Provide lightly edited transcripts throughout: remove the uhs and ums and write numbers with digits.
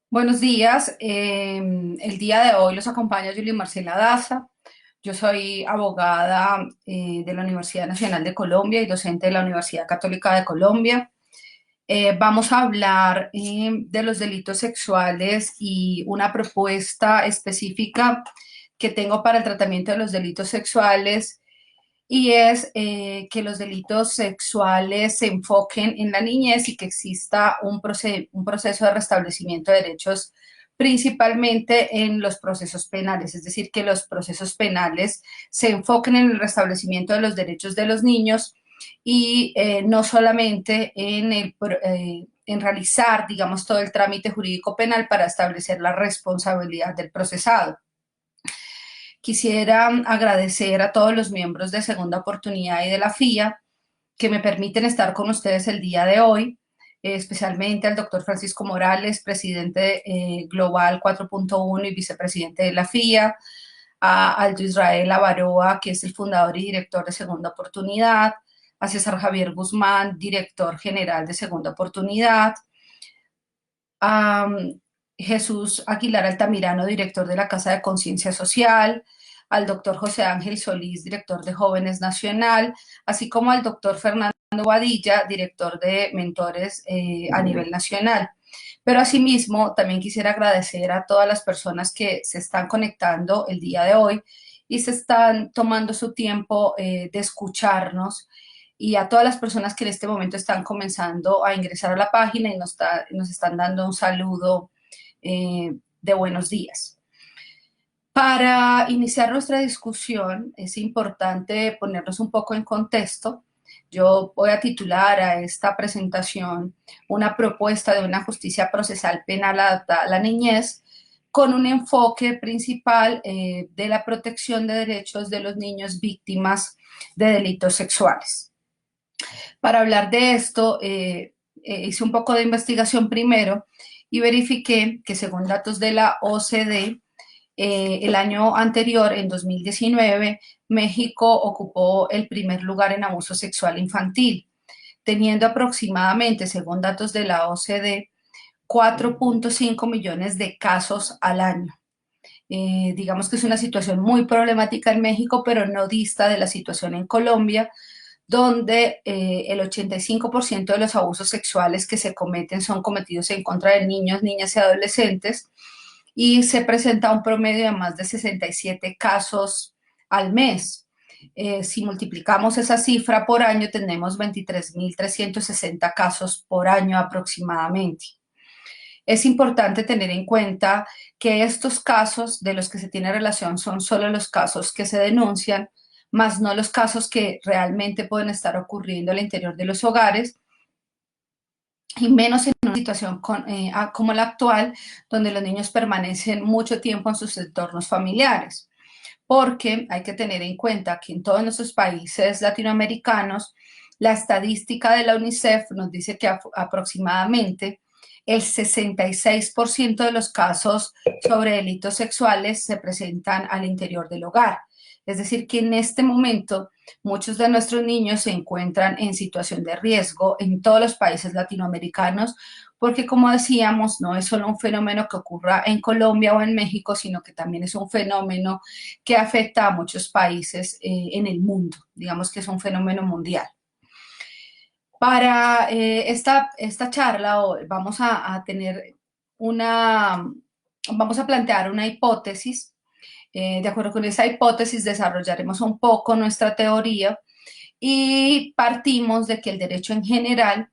Buenos días. El día de hoy los acompaña Julie Marcela Daza. Yo soy abogada de la Universidad Nacional de Colombia y docente de la Universidad Católica de Colombia. Vamos a hablar de los delitos sexuales y una propuesta específica que tengo para el tratamiento de los delitos sexuales y es que los delitos sexuales se enfoquen en la niñez y que exista un proceso de restablecimiento de derechos principalmente en los procesos penales, es decir, que los procesos penales se enfoquen en el restablecimiento de los derechos de los niños y no solamente en realizar, digamos, todo el trámite jurídico penal para establecer la responsabilidad del procesado. Quisiera agradecer a todos los miembros de Segunda Oportunidad y de la FIA que me permiten estar con ustedes el día de hoy, especialmente al doctor Francisco Morales, presidente Global 4.1 y vicepresidente de la FIA, a Aldo Israel Avaroa, que es el fundador y director de Segunda Oportunidad, a César Javier Guzmán, director general de Segunda Oportunidad, a Jesús Aguilar Altamirano, director de la Casa de Conciencia Social, al doctor José Ángel Solís, director de Jóvenes Nacional, así como al doctor Fernando Badilla, director de Mentores a nivel nacional. Pero asimismo, también quisiera agradecer a todas las personas que se están conectando el día de hoy y se están tomando su tiempo de escucharnos y a todas las personas que en este momento están comenzando a ingresar a la página y nos están dando un saludo de buenos días. Para iniciar nuestra discusión es importante ponernos un poco en contexto. Yo voy a titular a esta presentación una propuesta de una justicia procesal penal adaptada a la niñez con un enfoque principal de la protección de derechos de los niños víctimas de delitos sexuales. Para hablar de esto, hice un poco de investigación primero y verifiqué que según datos de la OCDE, el año anterior, en 2019, México ocupó el primer lugar en abuso sexual infantil, teniendo aproximadamente, según datos de la OCDE, 4.5 millones de casos al año. Digamos que es una situación muy problemática en México, pero no dista de la situación en Colombia, donde el 85% de los abusos sexuales que se cometen son cometidos en contra de niños, niñas y adolescentes, y se presenta un promedio de más de 67 casos al mes. Si multiplicamos esa cifra por año, tenemos 23.360 casos por año aproximadamente. Es importante tener en cuenta que estos casos de los que se tiene relación son solo los casos que se denuncian, más no los casos que realmente pueden estar ocurriendo al interior de los hogares, y menos en una situación como la actual, donde los niños permanecen mucho tiempo en sus entornos familiares. Porque hay que tener en cuenta que en todos nuestros países latinoamericanos, la estadística de la UNICEF nos dice que aproximadamente el 66% de los casos sobre delitos sexuales se presentan al interior del hogar. Es decir, que en este momento muchos de nuestros niños se encuentran en situación de riesgo en todos los países latinoamericanos, porque como decíamos, no es solo un fenómeno que ocurra en Colombia o en México, sino que también es un fenómeno que afecta a muchos países en el mundo. Digamos que es un fenómeno mundial. Para esta charla vamos a tener vamos a plantear una hipótesis. De acuerdo con esa hipótesis desarrollaremos un poco nuestra teoría y partimos de que el derecho en general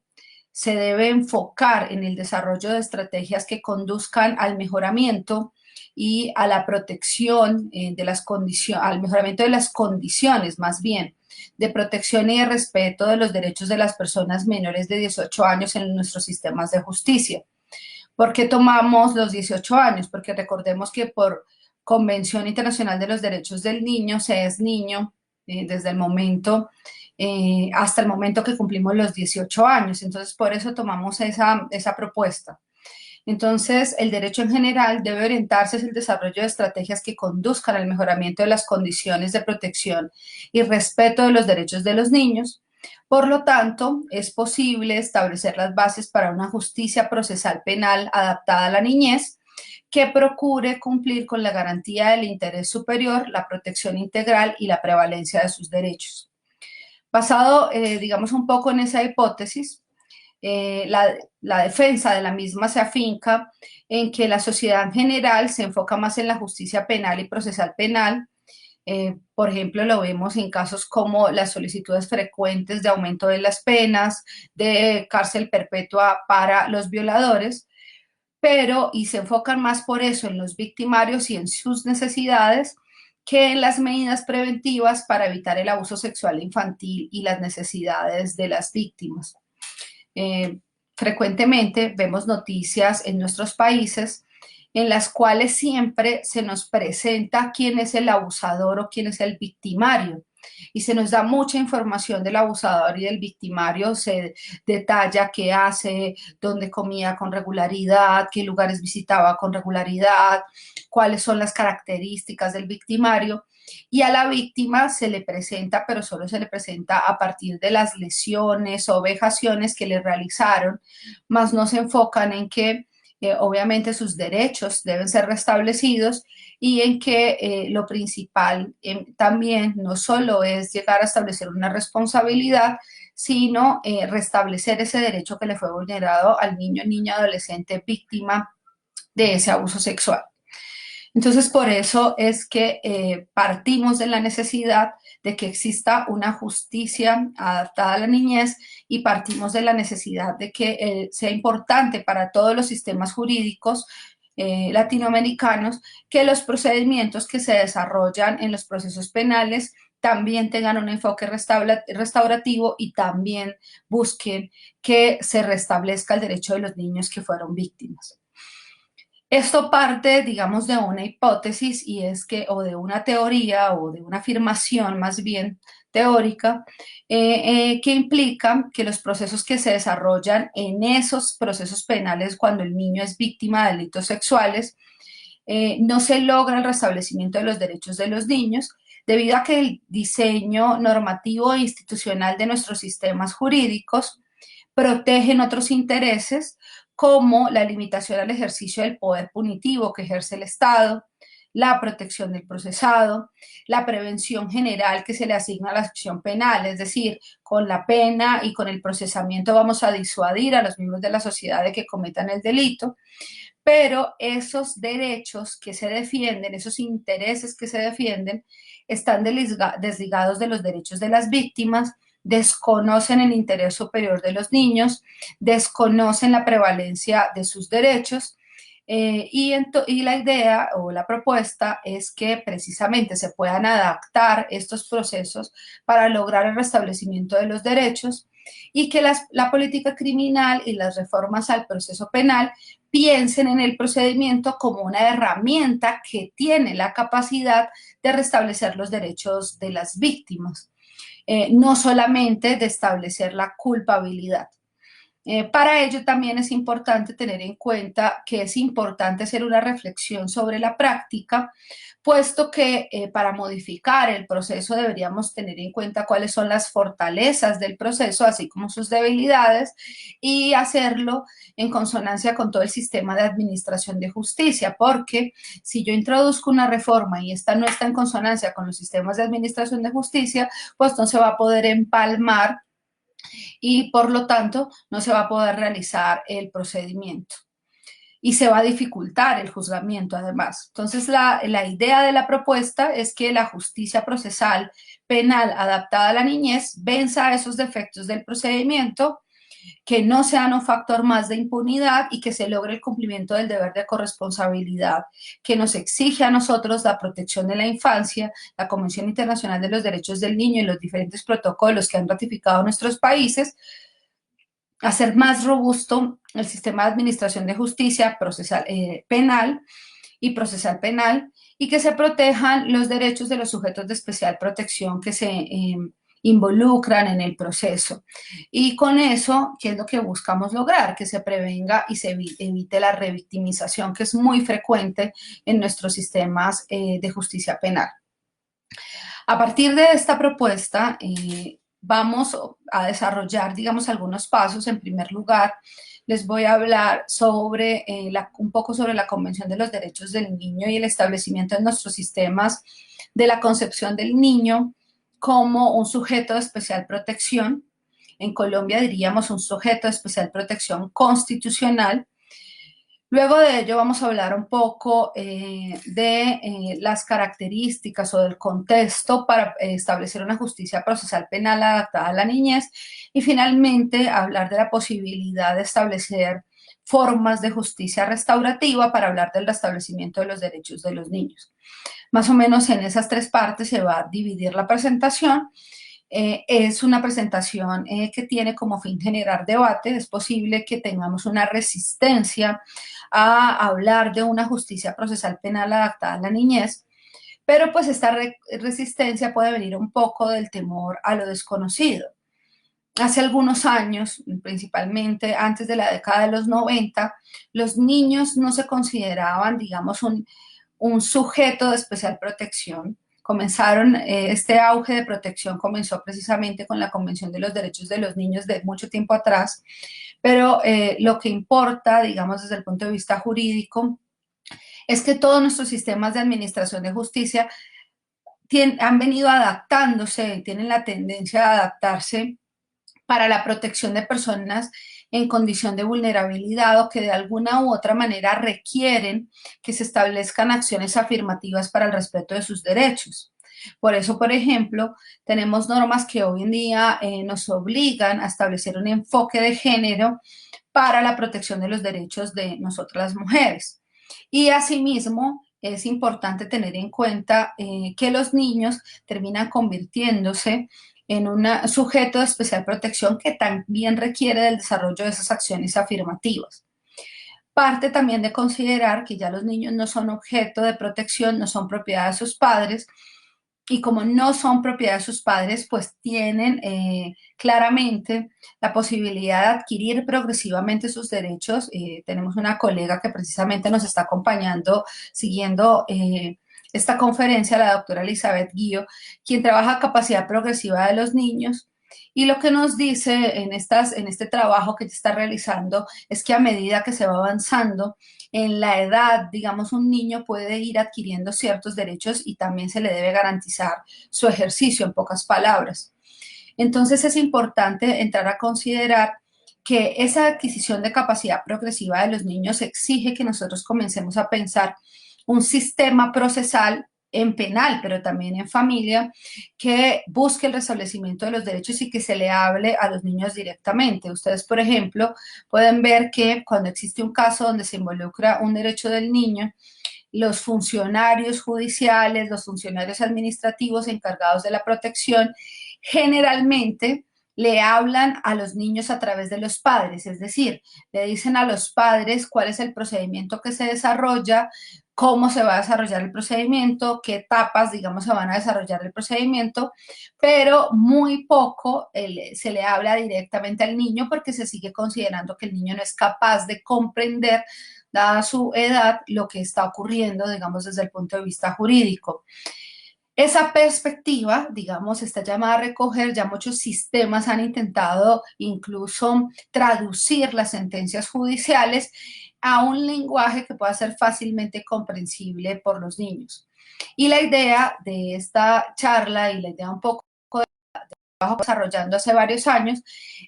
se debe enfocar en el desarrollo de estrategias que conduzcan al mejoramiento y a la protección de las condiciones, al mejoramiento de las condiciones más bien, de protección y de respeto de los derechos de las personas menores de 18 años en nuestros sistemas de justicia. ¿Por qué tomamos los 18 años? Porque recordemos que por Convención Internacional de los Derechos del Niño se es niño desde el momento hasta el momento que cumplimos los 18 años. Entonces, por eso tomamos esa propuesta. Entonces, el derecho en general debe orientarse hacia el desarrollo de estrategias que conduzcan al mejoramiento de las condiciones de protección y respeto de los derechos de los niños. Por lo tanto, es posible establecer las bases para una justicia procesal penal adaptada a la niñez que procure cumplir con la garantía del interés superior, la protección integral y la prevalencia de sus derechos. Basado, digamos, un poco en esa hipótesis, la defensa de la misma se afinca en que la sociedad en general se enfoca más en la justicia penal y procesal penal. Por ejemplo, lo vemos en casos como las solicitudes frecuentes de aumento de las penas, de cárcel perpetua para los violadores, y se enfocan más por eso en los victimarios y en sus necesidades que en las medidas preventivas para evitar el abuso sexual infantil y las necesidades de las víctimas. Eh, Frecuentemente vemos noticias en nuestros países en las cuales siempre se nos presenta quién es el abusador o quién es el victimario. Y se nos da mucha información del abusador y del victimario, se detalla qué hace, dónde comía con regularidad, qué lugares visitaba con regularidad, cuáles son las características del victimario. Y a la víctima se le presenta, pero solo se le presenta a partir de las lesiones o vejaciones que le realizaron, más no se enfocan en que obviamente sus derechos deben ser restablecidos y en que lo principal también no solo es llegar a establecer una responsabilidad, sino restablecer ese derecho que le fue vulnerado al niño, niña, adolescente víctima de ese abuso sexual. Entonces, por eso es que partimos de la necesidad de que exista una justicia adaptada a la niñez y partimos de la necesidad de que sea importante para todos los sistemas jurídicos latinoamericanos que los procedimientos que se desarrollan en los procesos penales también tengan un enfoque restaurativo y también busquen que se restablezca el derecho de los niños que fueron víctimas. Esto parte, digamos, de una hipótesis y es que, o de una teoría o de una afirmación más bien teórica, que implica que los procesos que se desarrollan en esos procesos penales cuando el niño es víctima de delitos sexuales, no se logra el restablecimiento de los derechos de los niños debido a que el diseño normativo e institucional de nuestros sistemas jurídicos protegen otros intereses como la limitación al ejercicio del poder punitivo que ejerce el Estado, la protección del procesado, la prevención general que se le asigna a la acción penal, es decir, con la pena y con el procesamiento vamos a disuadir a los miembros de la sociedad de que cometan el delito, pero esos derechos que se defienden, esos intereses que se defienden, están desligados de los derechos de las víctimas, desconocen el interés superior de los niños, desconocen la prevalencia de sus derechos. Y la idea o la propuesta es que precisamente se puedan adaptar estos procesos para lograr el restablecimiento de los derechos y que la política criminal y las reformas al proceso penal piensen en el procedimiento como una herramienta que tiene la capacidad de restablecer los derechos de las víctimas, no solamente de establecer la culpabilidad. Para ello también es importante tener en cuenta que es importante hacer una reflexión sobre la práctica, puesto que para modificar el proceso deberíamos tener en cuenta cuáles son las fortalezas del proceso, así como sus debilidades, y hacerlo en consonancia con todo el sistema de administración de justicia, porque si yo introduzco una reforma y esta no está en consonancia con los sistemas de administración de justicia, pues no se va a poder empalmar y por lo tanto no se va a poder realizar el procedimiento y se va a dificultar el juzgamiento además. Entonces la idea de la propuesta es que la justicia procesal penal adaptada a la niñez venza esos defectos del procedimiento, que no sean un factor más de impunidad y que se logre el cumplimiento del deber de corresponsabilidad que nos exige a nosotros la protección de la infancia, la Convención Internacional de los Derechos del Niño y los diferentes protocolos que han ratificado nuestros países, hacer más robusto el sistema de administración de justicia procesal, penal y procesal penal y que se protejan los derechos de los sujetos de especial protección que se involucran en el proceso. Y con eso, ¿qué es lo que buscamos lograr? Que se prevenga y se evite la revictimización, que es muy frecuente en nuestros sistemas de justicia penal. A partir de esta propuesta, vamos a desarrollar, digamos, algunos pasos. En primer lugar, les voy a hablar sobre un poco sobre la Convención de los Derechos del Niño y el establecimiento en nuestros sistemas de la concepción del niño como un sujeto de especial protección. En Colombia diríamos un sujeto de especial protección constitucional. Luego de ello vamos a hablar un poco de las características o del contexto para establecer una justicia procesal penal adaptada a la niñez y finalmente hablar de la posibilidad de establecer formas de justicia restaurativa para hablar del restablecimiento de los derechos de los niños. Más o menos en esas tres partes se va a dividir la presentación. Es una presentación que tiene como fin generar debate. Es posible que tengamos una resistencia a hablar de una justicia procesal penal adaptada a la niñez, pero pues esta resistencia puede venir un poco del temor a lo desconocido. Hace algunos años, principalmente antes de la década de los 90, los niños no se consideraban, digamos, un sujeto de especial protección. Este auge de protección comenzó precisamente con la Convención de los Derechos de los Niños de mucho tiempo atrás, pero lo que importa, digamos, desde el punto de vista jurídico, es que todos nuestros sistemas de administración de justicia han venido adaptándose, tienen la tendencia a adaptarse para la protección de personas en condición de vulnerabilidad o que de alguna u otra manera requieren que se establezcan acciones afirmativas para el respeto de sus derechos. Por eso, por ejemplo, tenemos normas que hoy en día nos obligan a establecer un enfoque de género para la protección de los derechos de nosotras las mujeres. Y asimismo, es importante tener en cuenta que los niños terminan convirtiéndose en un sujeto de especial protección que también requiere del desarrollo de esas acciones afirmativas. Parte también de considerar que ya los niños no son objeto de protección, no son propiedad de sus padres, y como no son propiedad de sus padres, pues tienen claramente la posibilidad de adquirir progresivamente sus derechos. Tenemos una colega que precisamente nos está acompañando, siguiendo esta conferencia, la doctora Elizabeth Guío, quien trabaja capacidad progresiva de los niños. Y lo que nos dice en este trabajo que está realizando es que a medida que se va avanzando en la edad, digamos, un niño puede ir adquiriendo ciertos derechos y también se le debe garantizar su ejercicio, en pocas palabras. Entonces es importante entrar a considerar que esa adquisición de capacidad progresiva de los niños exige que nosotros comencemos a pensar un sistema procesal en penal, pero también en familia, que busque el restablecimiento de los derechos y que se le hable a los niños directamente. Ustedes, por ejemplo, pueden ver que cuando existe un caso donde se involucra un derecho del niño, los funcionarios judiciales, los funcionarios administrativos encargados de la protección, generalmente le hablan a los niños a través de los padres, es decir, le dicen a los padres cuál es el procedimiento que se desarrolla, cómo se va a desarrollar el procedimiento, qué etapas, digamos, se van a desarrollar el procedimiento, pero muy poco se le habla directamente al niño porque se sigue considerando que el niño no es capaz de comprender, dada su edad, lo que está ocurriendo, digamos, desde el punto de vista jurídico. Esa perspectiva, digamos, está llamada a recoger, ya muchos sistemas han intentado incluso traducir las sentencias judiciales a un lenguaje que pueda ser fácilmente comprensible por los niños. Y la idea de esta charla y la idea un poco de trabajo desarrollando hace varios años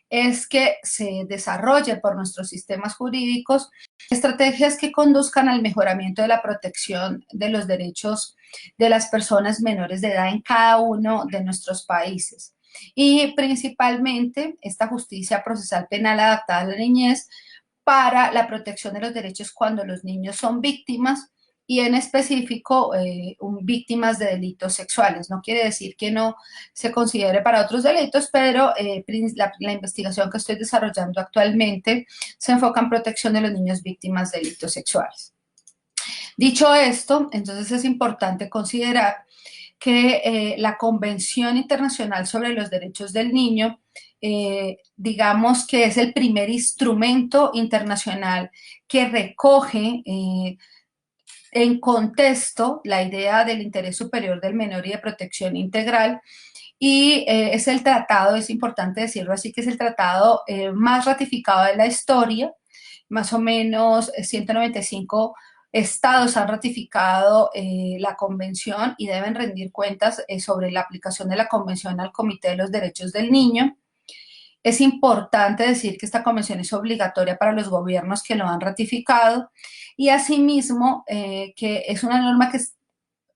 es que se desarrolle por nuestros sistemas jurídicos estrategias que conduzcan al mejoramiento de la protección de los derechos de las personas menores de edad en cada uno de nuestros países. Y principalmente esta justicia procesal penal adaptada a la niñez para la protección de los derechos cuando los niños son víctimas y en específico víctimas de delitos sexuales. No quiere decir que no se considere para otros delitos, pero la investigación que estoy desarrollando actualmente se enfoca en protección de los niños víctimas de delitos sexuales. Dicho esto, entonces es importante considerar que la Convención Internacional sobre los Derechos del Niño, digamos que es el primer instrumento internacional que recoge en contexto la idea del interés superior del menor y de protección integral. Y es el tratado, es importante decirlo así, que es el tratado más ratificado de la historia. Más o menos 195 estados han ratificado la convención y deben rendir cuentas sobre la aplicación de la convención al Comité de los Derechos del Niño. Es importante decir que esta convención es obligatoria para los gobiernos que lo han ratificado y asimismo que es una norma que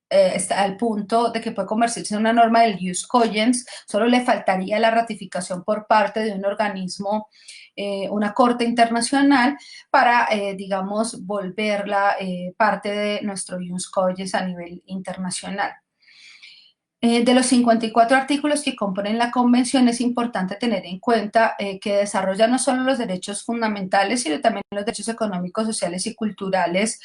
está al punto de que puede convertirse en una norma del jus cogens, solo le faltaría la ratificación por parte de un organismo, una corte internacional, para, digamos, volverla parte de nuestro jus cogens a nivel internacional. De los 54 artículos que componen la convención, es importante tener en cuenta que desarrolla no solo los derechos fundamentales, sino también los derechos económicos, sociales y culturales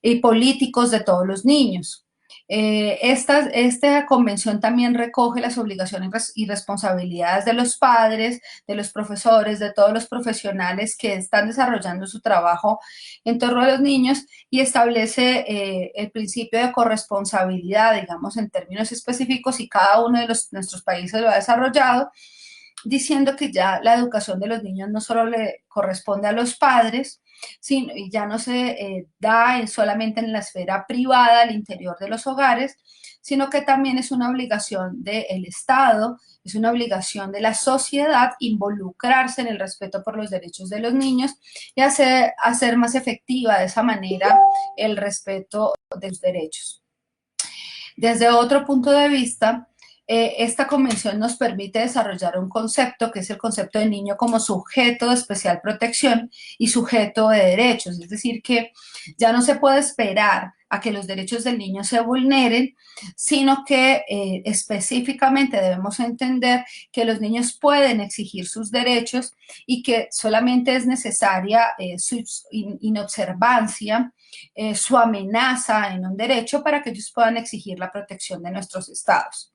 y políticos de todos los niños. Esta convención también recoge las obligaciones y responsabilidades de los padres, de los profesores, de todos los profesionales que están desarrollando su trabajo en torno a los niños y establece el principio de corresponsabilidad, digamos, en términos específicos, y cada uno de nuestros países lo ha desarrollado, diciendo que ya la educación de los niños no solo le corresponde a los padres, sino, y ya no se da solamente en la esfera privada, al interior de los hogares, sino que también es una obligación del Estado, es una obligación de la sociedad involucrarse en el respeto por los derechos de los niños y hacer más efectiva de esa manera el respeto de los derechos. Desde otro punto de vista, esta convención nos permite desarrollar un concepto que es el concepto del niño como sujeto de especial protección y sujeto de derechos, es decir, que ya no se puede esperar a que los derechos del niño se vulneren, sino que específicamente debemos entender que los niños pueden exigir sus derechos y que solamente es necesaria su inobservancia, su amenaza en un derecho para que ellos puedan exigir la protección de nuestros estados.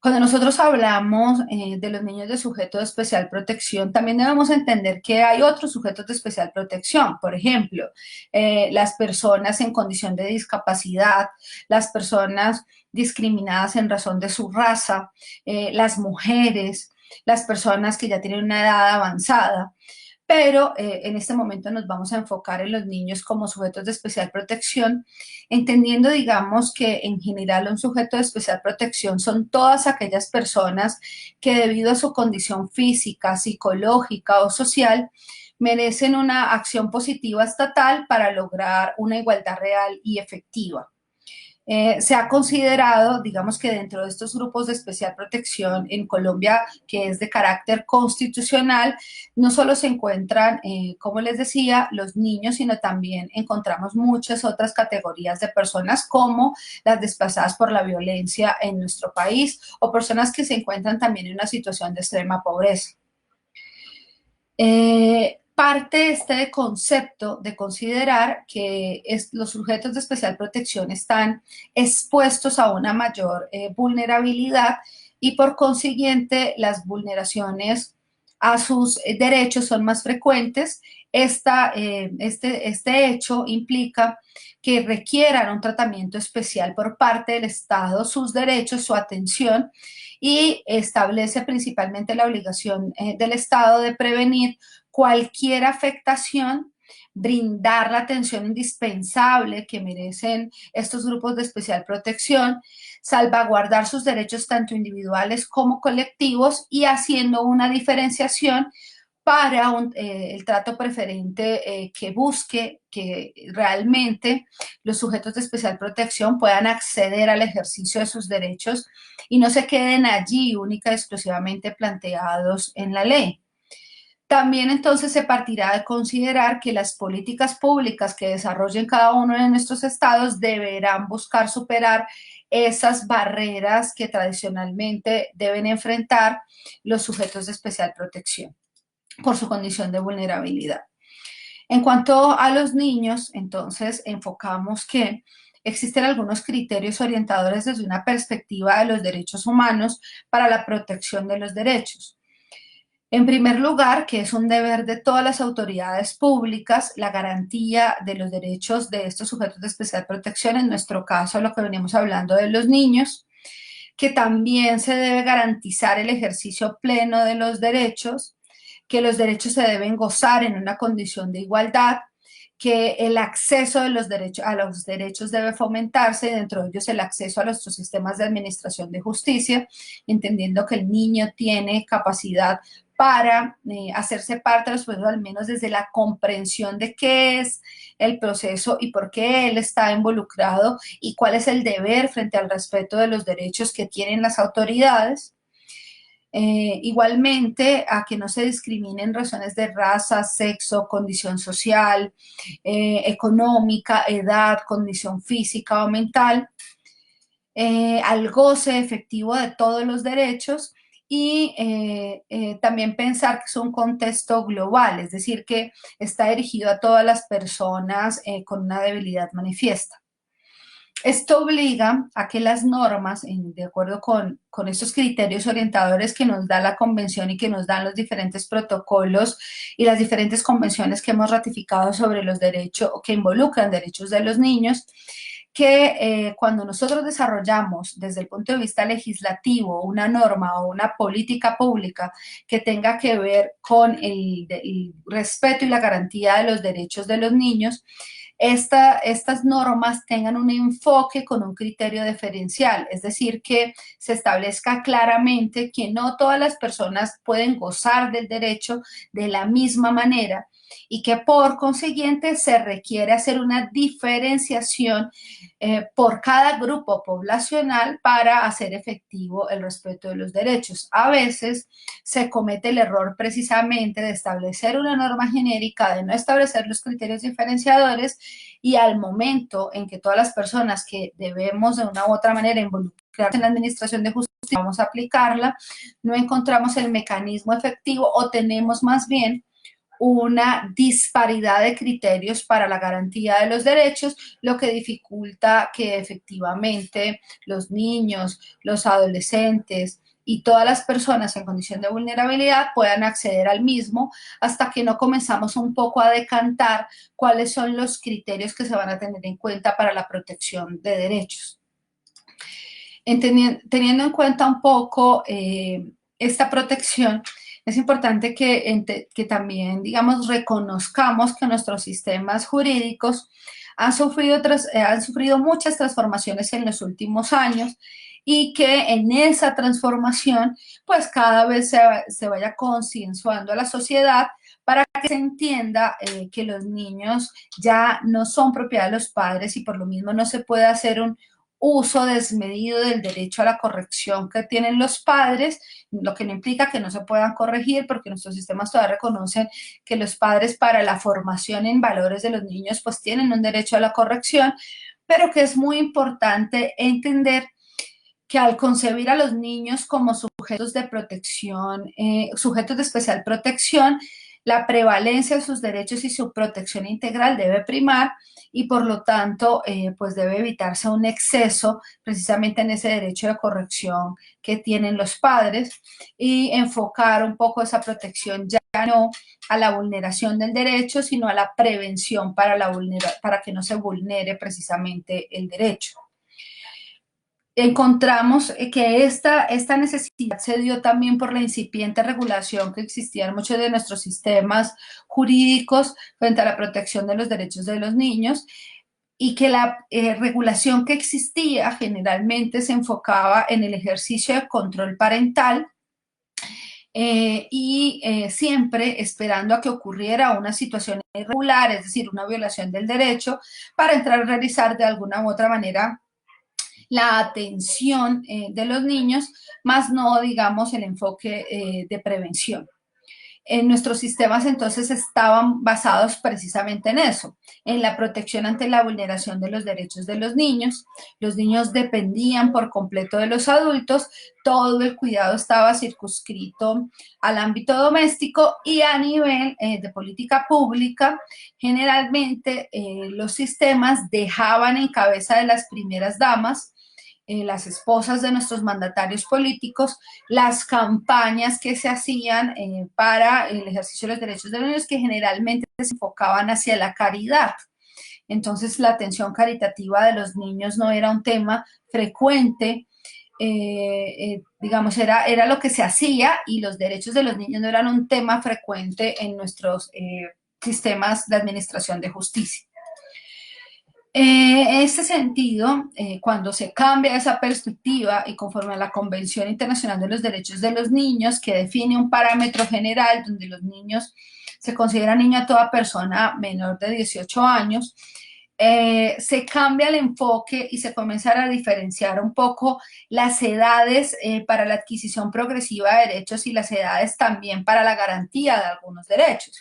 Cuando nosotros hablamos de los niños de sujeto de especial protección, también debemos entender que hay otros sujetos de especial protección. Por ejemplo, las personas en condición de discapacidad, las personas discriminadas en razón de su raza, las mujeres, las personas que ya tienen una edad avanzada. Pero en este momento nos vamos a enfocar en los niños como sujetos de especial protección, entendiendo, digamos, que en general un sujeto de especial protección son todas aquellas personas que debido a su condición física, psicológica o social, merecen una acción positiva estatal para lograr una igualdad real y efectiva. Se ha considerado, digamos que dentro de estos grupos de especial protección en Colombia, que es de carácter constitucional, no solo se encuentran, como les decía, los niños, sino también encontramos muchas otras categorías de personas como las desplazadas por la violencia en nuestro país o personas que se encuentran también en una situación de extrema pobreza. Parte de este concepto de considerar que los sujetos de especial protección están expuestos a una mayor vulnerabilidad y por consiguiente las vulneraciones a sus derechos son más frecuentes. Este hecho implica que requieran un tratamiento especial por parte del Estado, sus derechos, su atención, y establece principalmente la obligación del Estado de prevenir cualquier afectación, brindar la atención indispensable que merecen estos grupos de especial protección, salvaguardar sus derechos tanto individuales como colectivos y haciendo una diferenciación para el trato preferente que busque que realmente los sujetos de especial protección puedan acceder al ejercicio de sus derechos y no se queden allí única y exclusivamente planteados en la ley. También entonces se partirá de considerar que las políticas públicas que desarrollen cada uno de nuestros estados deberán buscar superar esas barreras que tradicionalmente deben enfrentar los sujetos de especial protección por su condición de vulnerabilidad. En cuanto a los niños, entonces enfocamos que existen algunos criterios orientadores desde una perspectiva de los derechos humanos para la protección de los derechos. En primer lugar, que es un deber de todas las autoridades públicas, la garantía de los derechos de estos sujetos de especial protección, en nuestro caso, lo que venimos hablando de los niños, que también se debe garantizar el ejercicio pleno de los derechos, que los derechos se deben gozar en una condición de igualdad, que el acceso de a los derechos debe fomentarse, dentro de ellos el acceso a nuestros sistemas de administración de justicia, entendiendo que el niño tiene capacidad para hacerse parte de los procesos, al menos desde la comprensión de qué es el proceso y por qué él está involucrado y cuál es el deber frente al respeto de los derechos que tienen las autoridades. Igualmente, a que no se discriminen razones de raza, sexo, condición social, económica, edad, condición física o mental, al goce efectivo de todos los derechos y también pensar que es un contexto global, es decir, que está dirigido a todas las personas con una debilidad manifiesta. Esto obliga a que las normas, de acuerdo con estos criterios orientadores que nos da la Convención y que nos dan los diferentes protocolos y las diferentes convenciones que hemos ratificado sobre los derechos, que involucran derechos de los niños, que cuando nosotros desarrollamos desde el punto de vista legislativo una norma o una política pública que tenga que ver con el respeto y la garantía de los derechos de los niños, estas normas tengan un enfoque con un criterio diferencial, es decir, que se establezca claramente que no todas las personas pueden gozar del derecho de la misma manera y que por consiguiente se requiere hacer una diferenciación por cada grupo poblacional para hacer efectivo el respeto de los derechos. A veces se comete el error precisamente de establecer una norma genérica, de no establecer los criterios diferenciadores y al momento en que todas las personas que debemos de una u otra manera involucrarse en la administración de justicia vamos a aplicarla, no encontramos el mecanismo efectivo o tenemos más bien una disparidad de criterios para la garantía de los derechos, lo que dificulta que efectivamente los niños, los adolescentes y todas las personas en condición de vulnerabilidad puedan acceder al mismo hasta que no comenzamos un poco a decantar cuáles son los criterios que se van a tener en cuenta para la protección de derechos. Teniendo en cuenta un poco esta protección, es importante que también, digamos, reconozcamos que nuestros sistemas jurídicos han sufrido muchas transformaciones en los últimos años y que en esa transformación, pues cada vez se vaya consensuando a la sociedad para que se entienda que los niños ya no son propiedad de los padres y por lo mismo no se puede hacer un uso desmedido del derecho a la corrección que tienen los padres, lo que no implica que no se puedan corregir, porque nuestros sistemas todavía reconocen que los padres para la formación en valores de los niños pues tienen un derecho a la corrección, pero que es muy importante entender que al concebir a los niños como sujetos de protección, sujetos de especial protección, la prevalencia de sus derechos y su protección integral debe primar y por lo tanto pues debe evitarse un exceso precisamente en ese derecho de corrección que tienen los padres y enfocar un poco esa protección ya no a la vulneración del derecho, sino a la prevención para que no se vulnere precisamente el derecho. Encontramos que esta necesidad se dio también por la incipiente regulación que existía en muchos de nuestros sistemas jurídicos frente a la protección de los derechos de los niños y que la regulación que existía generalmente se enfocaba en el ejercicio de control parental siempre esperando a que ocurriera una situación irregular, es decir, una violación del derecho, para entrar a realizar de alguna u otra manera la atención de los niños, más no, digamos, el enfoque de prevención. Nuestros sistemas entonces estaban basados precisamente en eso, en la protección ante la vulneración de los derechos de los niños. Los niños dependían por completo de los adultos, todo el cuidado estaba circunscrito al ámbito doméstico y a nivel de política pública, generalmente los sistemas dejaban en cabeza de las primeras damas, las esposas de nuestros mandatarios políticos, las campañas que se hacían para el ejercicio de los derechos de los niños, que generalmente se enfocaban hacia la caridad. Entonces, la atención caritativa de los niños no era un tema frecuente, digamos, era lo que se hacía, y los derechos de los niños no eran un tema frecuente en nuestros sistemas de administración de justicia. En este sentido, cuando se cambia esa perspectiva y conforme a la Convención Internacional de los Derechos de los Niños, que define un parámetro general donde los niños se considera niño a toda persona menor de 18 años, se cambia el enfoque y se comienza a diferenciar un poco las edades para la adquisición progresiva de derechos y las edades también para la garantía de algunos derechos,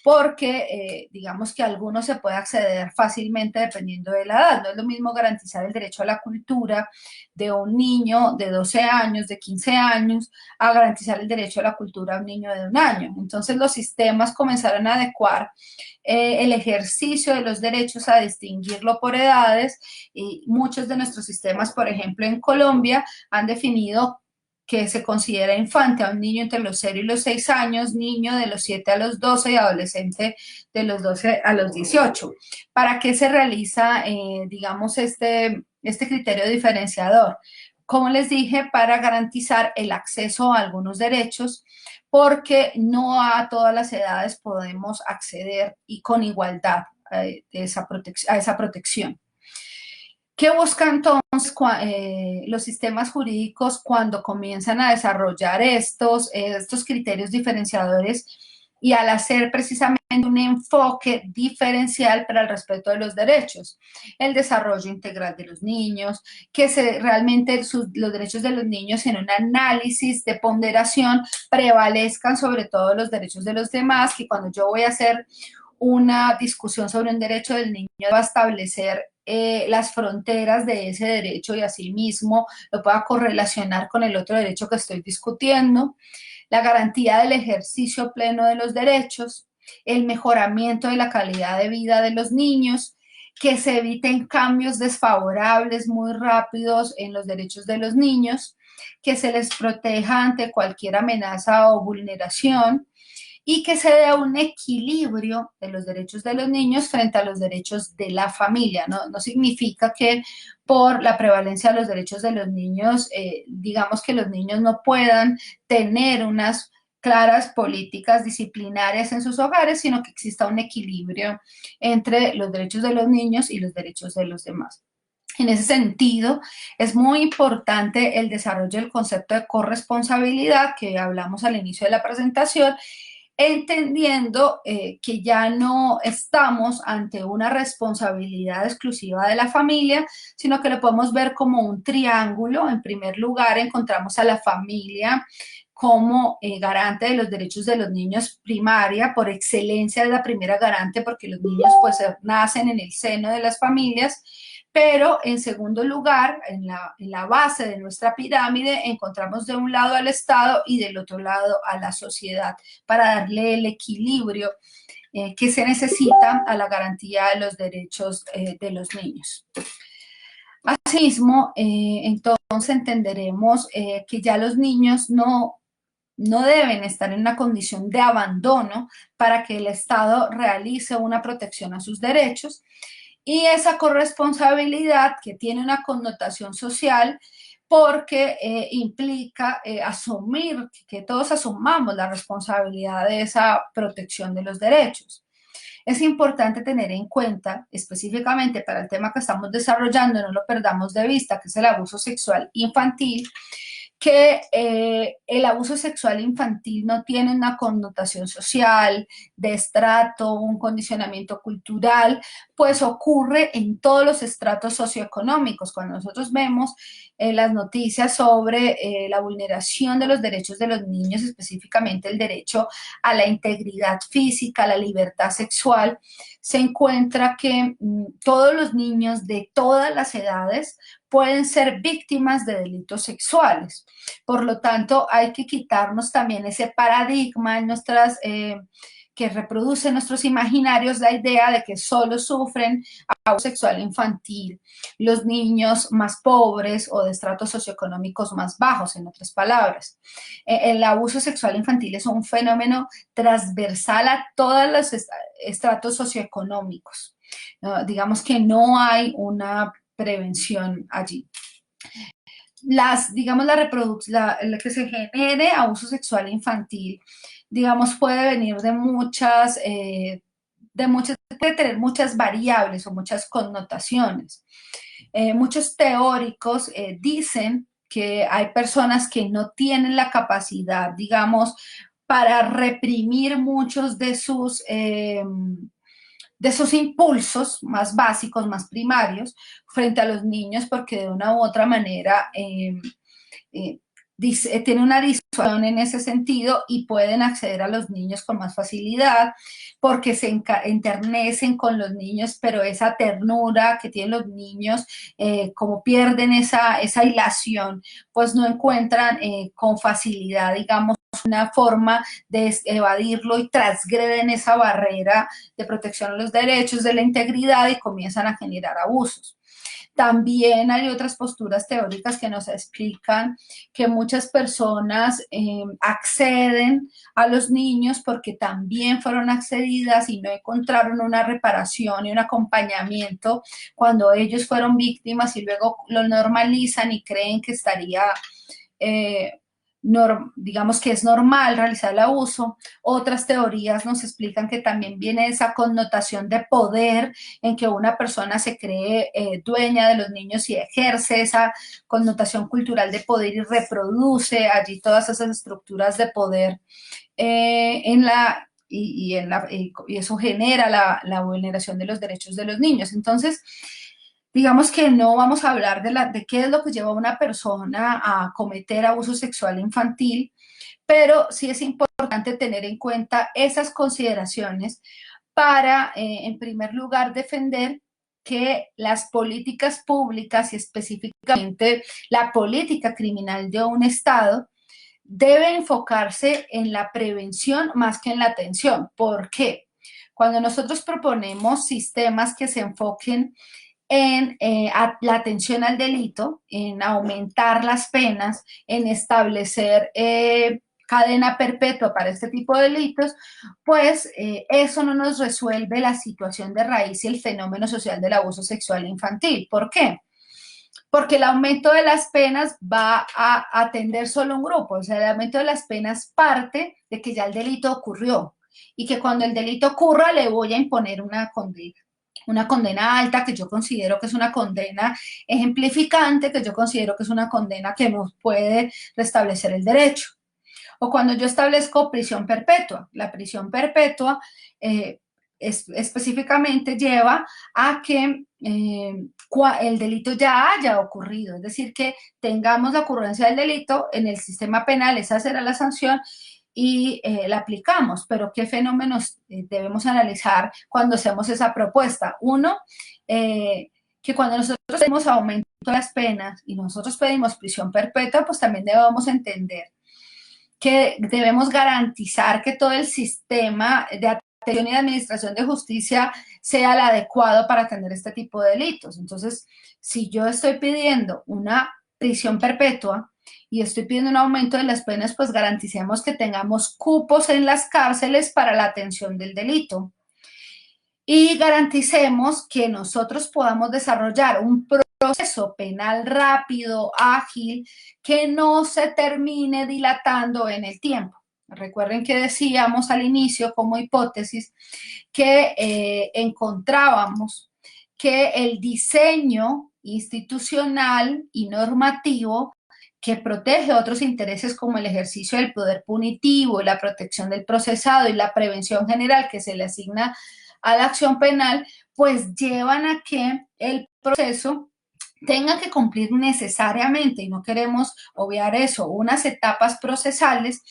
porque digamos que a algunos se puede acceder fácilmente dependiendo de la edad. No es lo mismo garantizar el derecho a la cultura de un niño de 12 años, de 15 años, a garantizar el derecho a la cultura a un niño de 1 año. Entonces los sistemas comenzaron a adecuar el ejercicio de los derechos a distinguirlo por edades, y muchos de nuestros sistemas, por ejemplo en Colombia, han definido que se considera infante a un niño entre los 0 y los 6 años, niño de los 7 a los 12 y adolescente de los 12 a los 18. ¿Para qué se realiza, digamos, este criterio diferenciador? Como les dije, para garantizar el acceso a algunos derechos, porque no a todas las edades podemos acceder y con igualdad a esa protección. ¿Qué buscan entonces los sistemas jurídicos cuando comienzan a desarrollar estos criterios diferenciadores y al hacer precisamente un enfoque diferencial para el respeto de los derechos? El desarrollo integral de los niños, que realmente los derechos de los niños en un análisis de ponderación prevalezcan sobre todo los derechos de los demás, que cuando yo voy a hacer una discusión sobre un derecho del niño va a establecer las fronteras de ese derecho y asimismo lo pueda correlacionar con el otro derecho que estoy discutiendo, la garantía del ejercicio pleno de los derechos, el mejoramiento de la calidad de vida de los niños, que se eviten cambios desfavorables muy rápidos en los derechos de los niños, que se les proteja ante cualquier amenaza o vulneración, y que se dé un equilibrio de los derechos de los niños frente a los derechos de la familia. No significa que por la prevalencia de los derechos de los niños, digamos que los niños no puedan tener unas claras políticas disciplinarias en sus hogares, sino que exista un equilibrio entre los derechos de los niños y los derechos de los demás. En ese sentido, es muy importante el desarrollo del concepto de corresponsabilidad que hablamos al inicio de la presentación, entendiendo que ya no estamos ante una responsabilidad exclusiva de la familia, sino que lo podemos ver como un triángulo. En primer lugar, encontramos a la familia como garante de los derechos de los niños primaria, por excelencia es la primera garante porque los niños pues nacen en el seno de las familias. Pero en segundo lugar, en la base de nuestra pirámide, encontramos de un lado al Estado y del otro lado a la sociedad para darle el equilibrio que se necesita a la garantía de los derechos de los niños. Asimismo, entonces entenderemos que ya los niños no deben estar en una condición de abandono para que el Estado realice una protección a sus derechos. Y esa corresponsabilidad que tiene una connotación social porque implica asumir, que todos asumamos la responsabilidad de esa protección de los derechos. Es importante tener en cuenta, específicamente para el tema que estamos desarrollando, no lo perdamos de vista, que es el abuso sexual infantil, que el abuso sexual infantil no tiene una connotación social, de estrato, un condicionamiento cultural, pues ocurre en todos los estratos socioeconómicos. Cuando nosotros vemos las noticias sobre la vulneración de los derechos de los niños, específicamente el derecho a la integridad física, a la libertad sexual, se encuentra que todos los niños de todas las edades pueden ser víctimas de delitos sexuales. Por lo tanto, hay que quitarnos también ese paradigma en nuestras, que reproduce en nuestros imaginarios la idea de que solo sufren abuso sexual infantil los niños más pobres o de estratos socioeconómicos más bajos, en otras palabras. El abuso sexual infantil es un fenómeno transversal a todos los estratos socioeconómicos. Digamos que no hay una prevención allí. Digamos, la que se genere abuso sexual infantil, digamos, puede venir puede tener muchas variables o muchas connotaciones. Muchos teóricos dicen que hay personas que no tienen la capacidad, digamos, para reprimir muchos de sus impulsos más básicos, más primarios, frente a los niños, porque de una u otra manera tiene una disuasión en ese sentido y pueden acceder a los niños con más facilidad porque se enternecen con los niños, pero esa ternura que tienen los niños, como pierden esa hilación, pues no encuentran con facilidad, digamos, una forma de evadirlo y transgreden esa barrera de protección a los derechos, de la integridad y comienzan a generar abusos. También hay otras posturas teóricas que nos explican que muchas personas acceden a los niños porque también fueron accedidas y no encontraron una reparación y un acompañamiento cuando ellos fueron víctimas y luego lo normalizan y creen que estaría digamos que es normal realizar el abuso. Otras teorías nos explican que también viene esa connotación de poder en que una persona se cree dueña de los niños y ejerce esa connotación cultural de poder y reproduce allí todas esas estructuras de poder y eso genera la vulneración de los derechos de los niños. Entonces, digamos que no vamos a hablar de qué es lo que lleva a una persona a cometer abuso sexual infantil, pero sí es importante tener en cuenta esas consideraciones para, en primer lugar, defender que las políticas públicas y específicamente la política criminal de un Estado debe enfocarse en la prevención más que en la atención. ¿Por qué? Cuando nosotros proponemos sistemas que se enfoquen en la atención al delito, en aumentar las penas, en establecer cadena perpetua para este tipo de delitos, pues eso no nos resuelve la situación de raíz y el fenómeno social del abuso sexual infantil. ¿Por qué? Porque el aumento de las penas va a atender solo un grupo, o sea, el aumento de las penas parte de que ya el delito ocurrió y que cuando el delito ocurra le voy a imponer una condena alta, que yo considero que es una condena ejemplificante, que yo considero que es una condena que nos puede restablecer el derecho. O cuando yo establezco prisión perpetua, la prisión perpetua específicamente lleva a que el delito ya haya ocurrido, es decir, que tengamos la ocurrencia del delito en el sistema penal, esa será la sanción y la aplicamos, pero ¿qué fenómenos debemos analizar cuando hacemos esa propuesta? Uno, que cuando nosotros pedimos aumento de las penas y nosotros pedimos prisión perpetua, pues también debemos entender que debemos garantizar que todo el sistema de atención y de administración de justicia sea el adecuado para atender este tipo de delitos. Entonces, si yo estoy pidiendo una prisión perpetua y estoy pidiendo un aumento de las penas, pues garanticemos que tengamos cupos en las cárceles para la atención del delito. Y garanticemos que nosotros podamos desarrollar un proceso penal rápido, ágil, que no se termine dilatando en el tiempo. Recuerden que decíamos al inicio como hipótesis que encontrábamos que el diseño institucional y normativo que protege otros intereses como el ejercicio del poder punitivo, la protección del procesado y la prevención general que se le asigna a la acción penal, pues llevan a que el proceso tenga que cumplir necesariamente, y no queremos obviar eso, unas etapas procesales.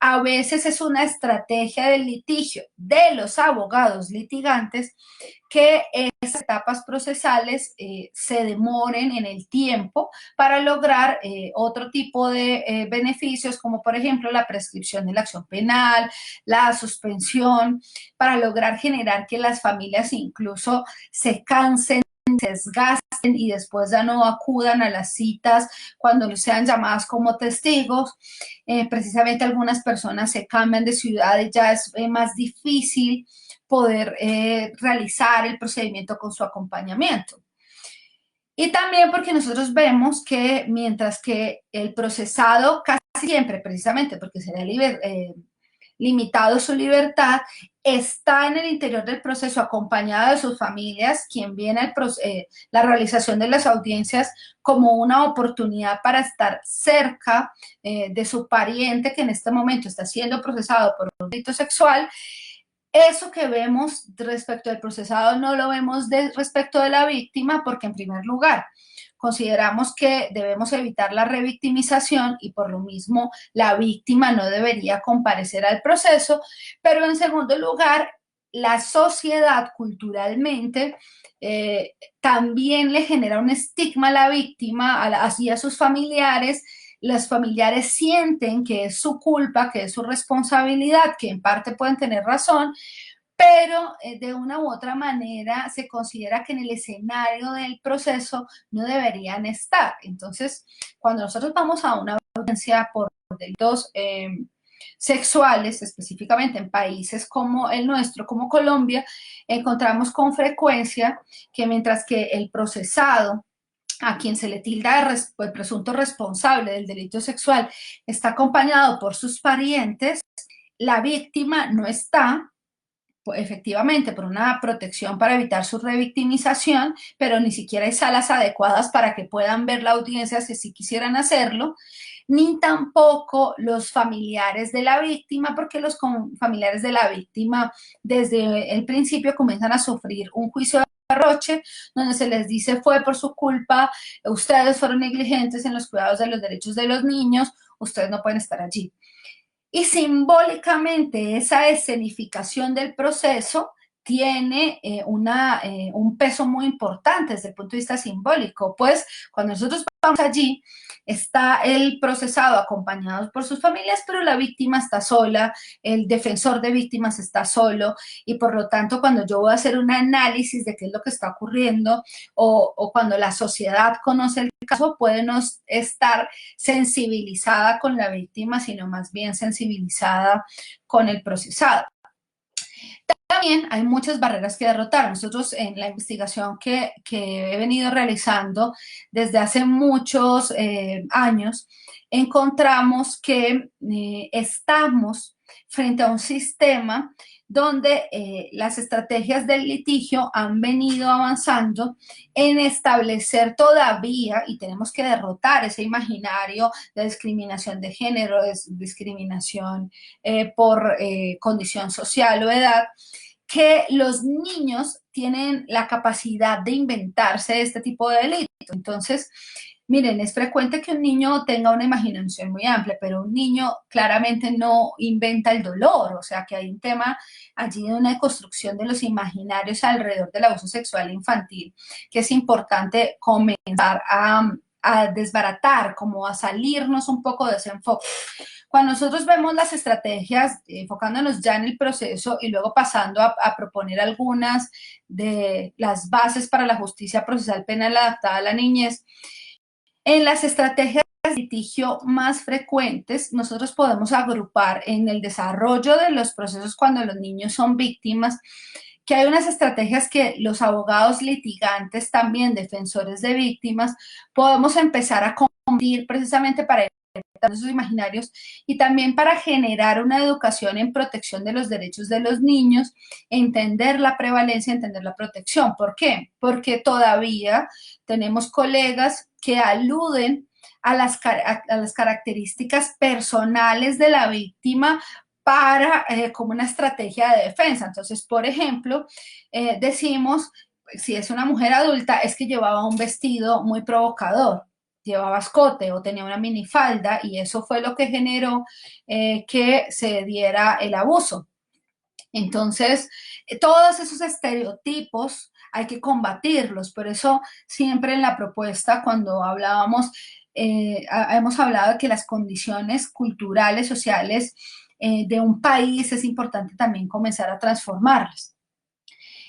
A veces es una estrategia del litigio de los abogados litigantes que esas etapas procesales se demoren en el tiempo para lograr otro tipo de beneficios, como por ejemplo la prescripción de la acción penal, la suspensión, para lograr generar que las familias incluso se cansen, se desgasten y después ya no acudan a las citas cuando sean llamadas como testigos. Precisamente algunas personas se cambian de ciudad y ya es más difícil poder realizar el procedimiento con su acompañamiento. Y también porque nosotros vemos que mientras que el procesado casi siempre, precisamente porque será limitado su libertad, está en el interior del proceso acompañado de sus familias, quien viene la realización de las audiencias como una oportunidad para estar cerca de su pariente que en este momento está siendo procesado por un delito sexual. Eso que vemos respecto al procesado no lo vemos respecto de la víctima porque en primer lugar consideramos que debemos evitar la revictimización y por lo mismo la víctima no debería comparecer al proceso, pero en segundo lugar la sociedad culturalmente también le genera un estigma a la víctima, así a sus familiares. Los familiares sienten que es su culpa, que es su responsabilidad, que en parte pueden tener razón, pero de una u otra manera se considera que en el escenario del proceso no deberían estar. Entonces, cuando nosotros vamos a una audiencia por delitos sexuales, específicamente en países como el nuestro, como Colombia, encontramos con frecuencia que mientras que el procesado, a quien se le tilda de presunto responsable del delito sexual, está acompañado por sus parientes, la víctima no está, efectivamente, por una protección para evitar su revictimización, pero ni siquiera hay salas adecuadas para que puedan ver la audiencia si sí quisieran hacerlo, ni tampoco los familiares de la víctima, porque los familiares de la víctima desde el principio comienzan a sufrir un juicio de reproche, donde se les dice fue por su culpa, ustedes fueron negligentes en los cuidados de los derechos de los niños, ustedes no pueden estar allí. Y simbólicamente esa escenificación del proceso tiene un peso muy importante desde el punto de vista simbólico, pues cuando nosotros vamos allí está el procesado acompañado por sus familias, pero la víctima está sola, el defensor de víctimas está solo y por lo tanto cuando yo voy a hacer un análisis de qué es lo que está ocurriendo o cuando la sociedad conoce el caso puede no estar sensibilizada con la víctima, sino más bien sensibilizada con el procesado. También hay muchas barreras que derrotar. Nosotros en la investigación que he venido realizando desde hace muchos años, encontramos que estamos frente a un sistema donde las estrategias del litigio han venido avanzando en establecer todavía, y tenemos que derrotar ese imaginario de discriminación de género, de discriminación por condición social o edad, que los niños tienen la capacidad de inventarse este tipo de delitos. Entonces, miren, es frecuente que un niño tenga una imaginación muy amplia, pero un niño claramente no inventa el dolor, o sea que hay un tema allí de una construcción de los imaginarios alrededor del abuso sexual infantil, que es importante comenzar a desbaratar, como a salirnos un poco de ese enfoque. Cuando nosotros vemos las estrategias, enfocándonos ya en el proceso y luego pasando a proponer algunas de las bases para la justicia procesal penal adaptada a la niñez, en las estrategias de litigio más frecuentes, nosotros podemos agrupar en el desarrollo de los procesos cuando los niños son víctimas, que hay unas estrategias que los abogados litigantes, también defensores de víctimas, podemos empezar a combatir precisamente para esos imaginarios y también para generar una educación en protección de los derechos de los niños, entender la prevalencia, entender la protección. ¿Por qué? Porque todavía tenemos colegas que aluden a las características personales de la víctima para como una estrategia de defensa. Entonces, por ejemplo, decimos, si es una mujer adulta, es que llevaba un vestido muy provocador, llevaba escote o tenía una minifalda y eso fue lo que generó que se diera el abuso. Entonces, todos esos estereotipos hay que combatirlos. Por eso siempre en la propuesta, cuando hablábamos, hemos hablado de que las condiciones culturales, sociales de un país es importante también comenzar a transformarlas.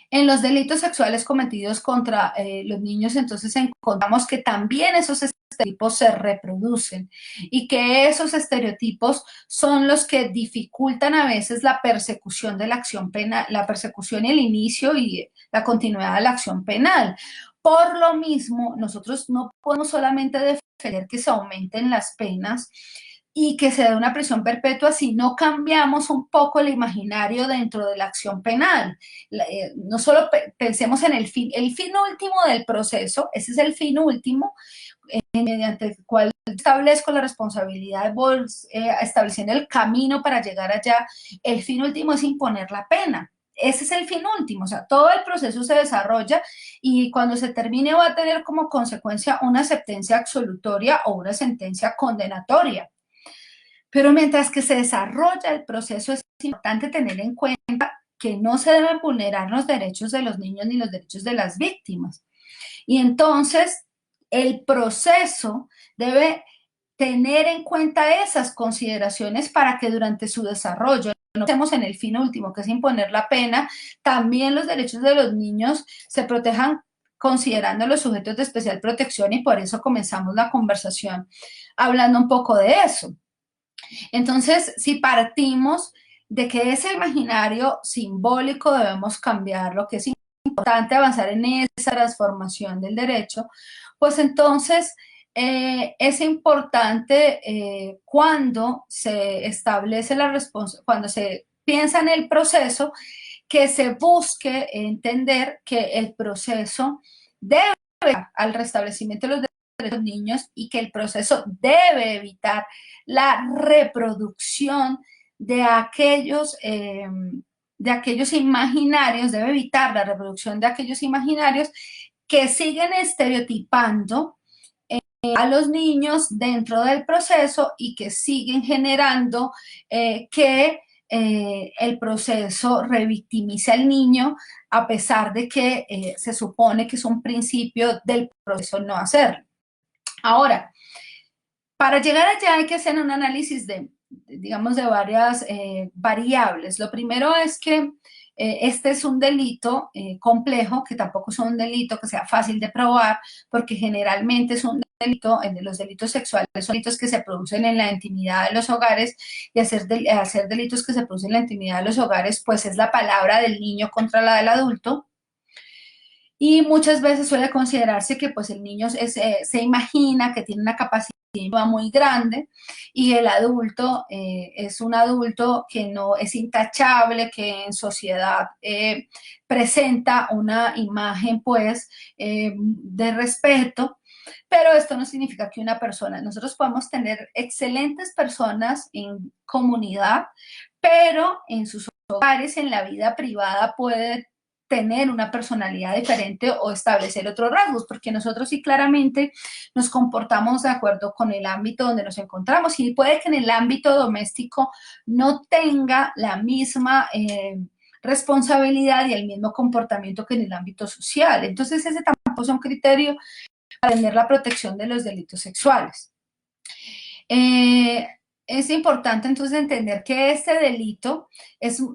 En los delitos sexuales cometidos contra los niños, entonces encontramos que también esos estereotipos se reproducen y que esos estereotipos son los que dificultan a veces la persecución de la acción penal, la persecución y el inicio y la continuidad de la acción penal. Por lo mismo, nosotros no podemos solamente defender que se aumenten las penas y que se dé una prisión perpetua si no cambiamos un poco el imaginario dentro de la acción penal. No solo pensemos en el fin último del proceso, ese es el fin último, mediante el cual establezco la responsabilidad, estableciendo el camino para llegar allá. El fin último es imponer la pena. Ese es el fin último, o sea, todo el proceso se desarrolla y cuando se termine va a tener como consecuencia una sentencia absolutoria o una sentencia condenatoria. Pero mientras que se desarrolla el proceso, es importante tener en cuenta que no se deben vulnerar los derechos de los niños ni los derechos de las víctimas. Y entonces, el proceso debe tener en cuenta esas consideraciones para que durante su desarrollo, no estemos en el fin último, que es imponer la pena, también los derechos de los niños se protejan considerando los sujetos de especial protección y por eso comenzamos la conversación hablando un poco de eso. Entonces, si partimos de que ese imaginario simbólico debemos cambiarlo, que es importante avanzar en esa transformación del derecho, pues entonces es importante cuando se establece la responsabilidad, cuando se piensa en el proceso, que se busque entender que el proceso debe al restablecimiento de los los niños y que el proceso debe evitar la reproducción de aquellos imaginarios, debe evitar la reproducción de aquellos imaginarios que siguen estereotipando a los niños dentro del proceso y que siguen generando que el proceso revictimiza al niño a pesar de que se supone que es un principio del proceso no hacerlo. Ahora, para llegar allá hay que hacer un análisis digamos, de varias variables. Lo primero es que este es un delito complejo, que tampoco es un delito que sea fácil de probar, porque generalmente es un delito, los delitos sexuales son delitos que se producen en la intimidad de los hogares y hacer delitos que se producen en la intimidad de los hogares, pues es la palabra del niño contra la del adulto. Y muchas veces suele considerarse que pues el niño se imagina que tiene una capacidad muy grande y el adulto es un adulto que no es intachable, que en sociedad presenta una imagen pues de respeto, pero esto no significa que una persona, nosotros podemos tener excelentes personas en comunidad, pero en sus hogares, en la vida privada puede tener una personalidad diferente o establecer otros rasgos, porque nosotros sí claramente nos comportamos de acuerdo con el ámbito donde nos encontramos y puede que en el ámbito doméstico no tenga la misma responsabilidad y el mismo comportamiento que en el ámbito social. Entonces ese tampoco es un criterio para tener la protección de los delitos sexuales. Es importante entonces entender que este delito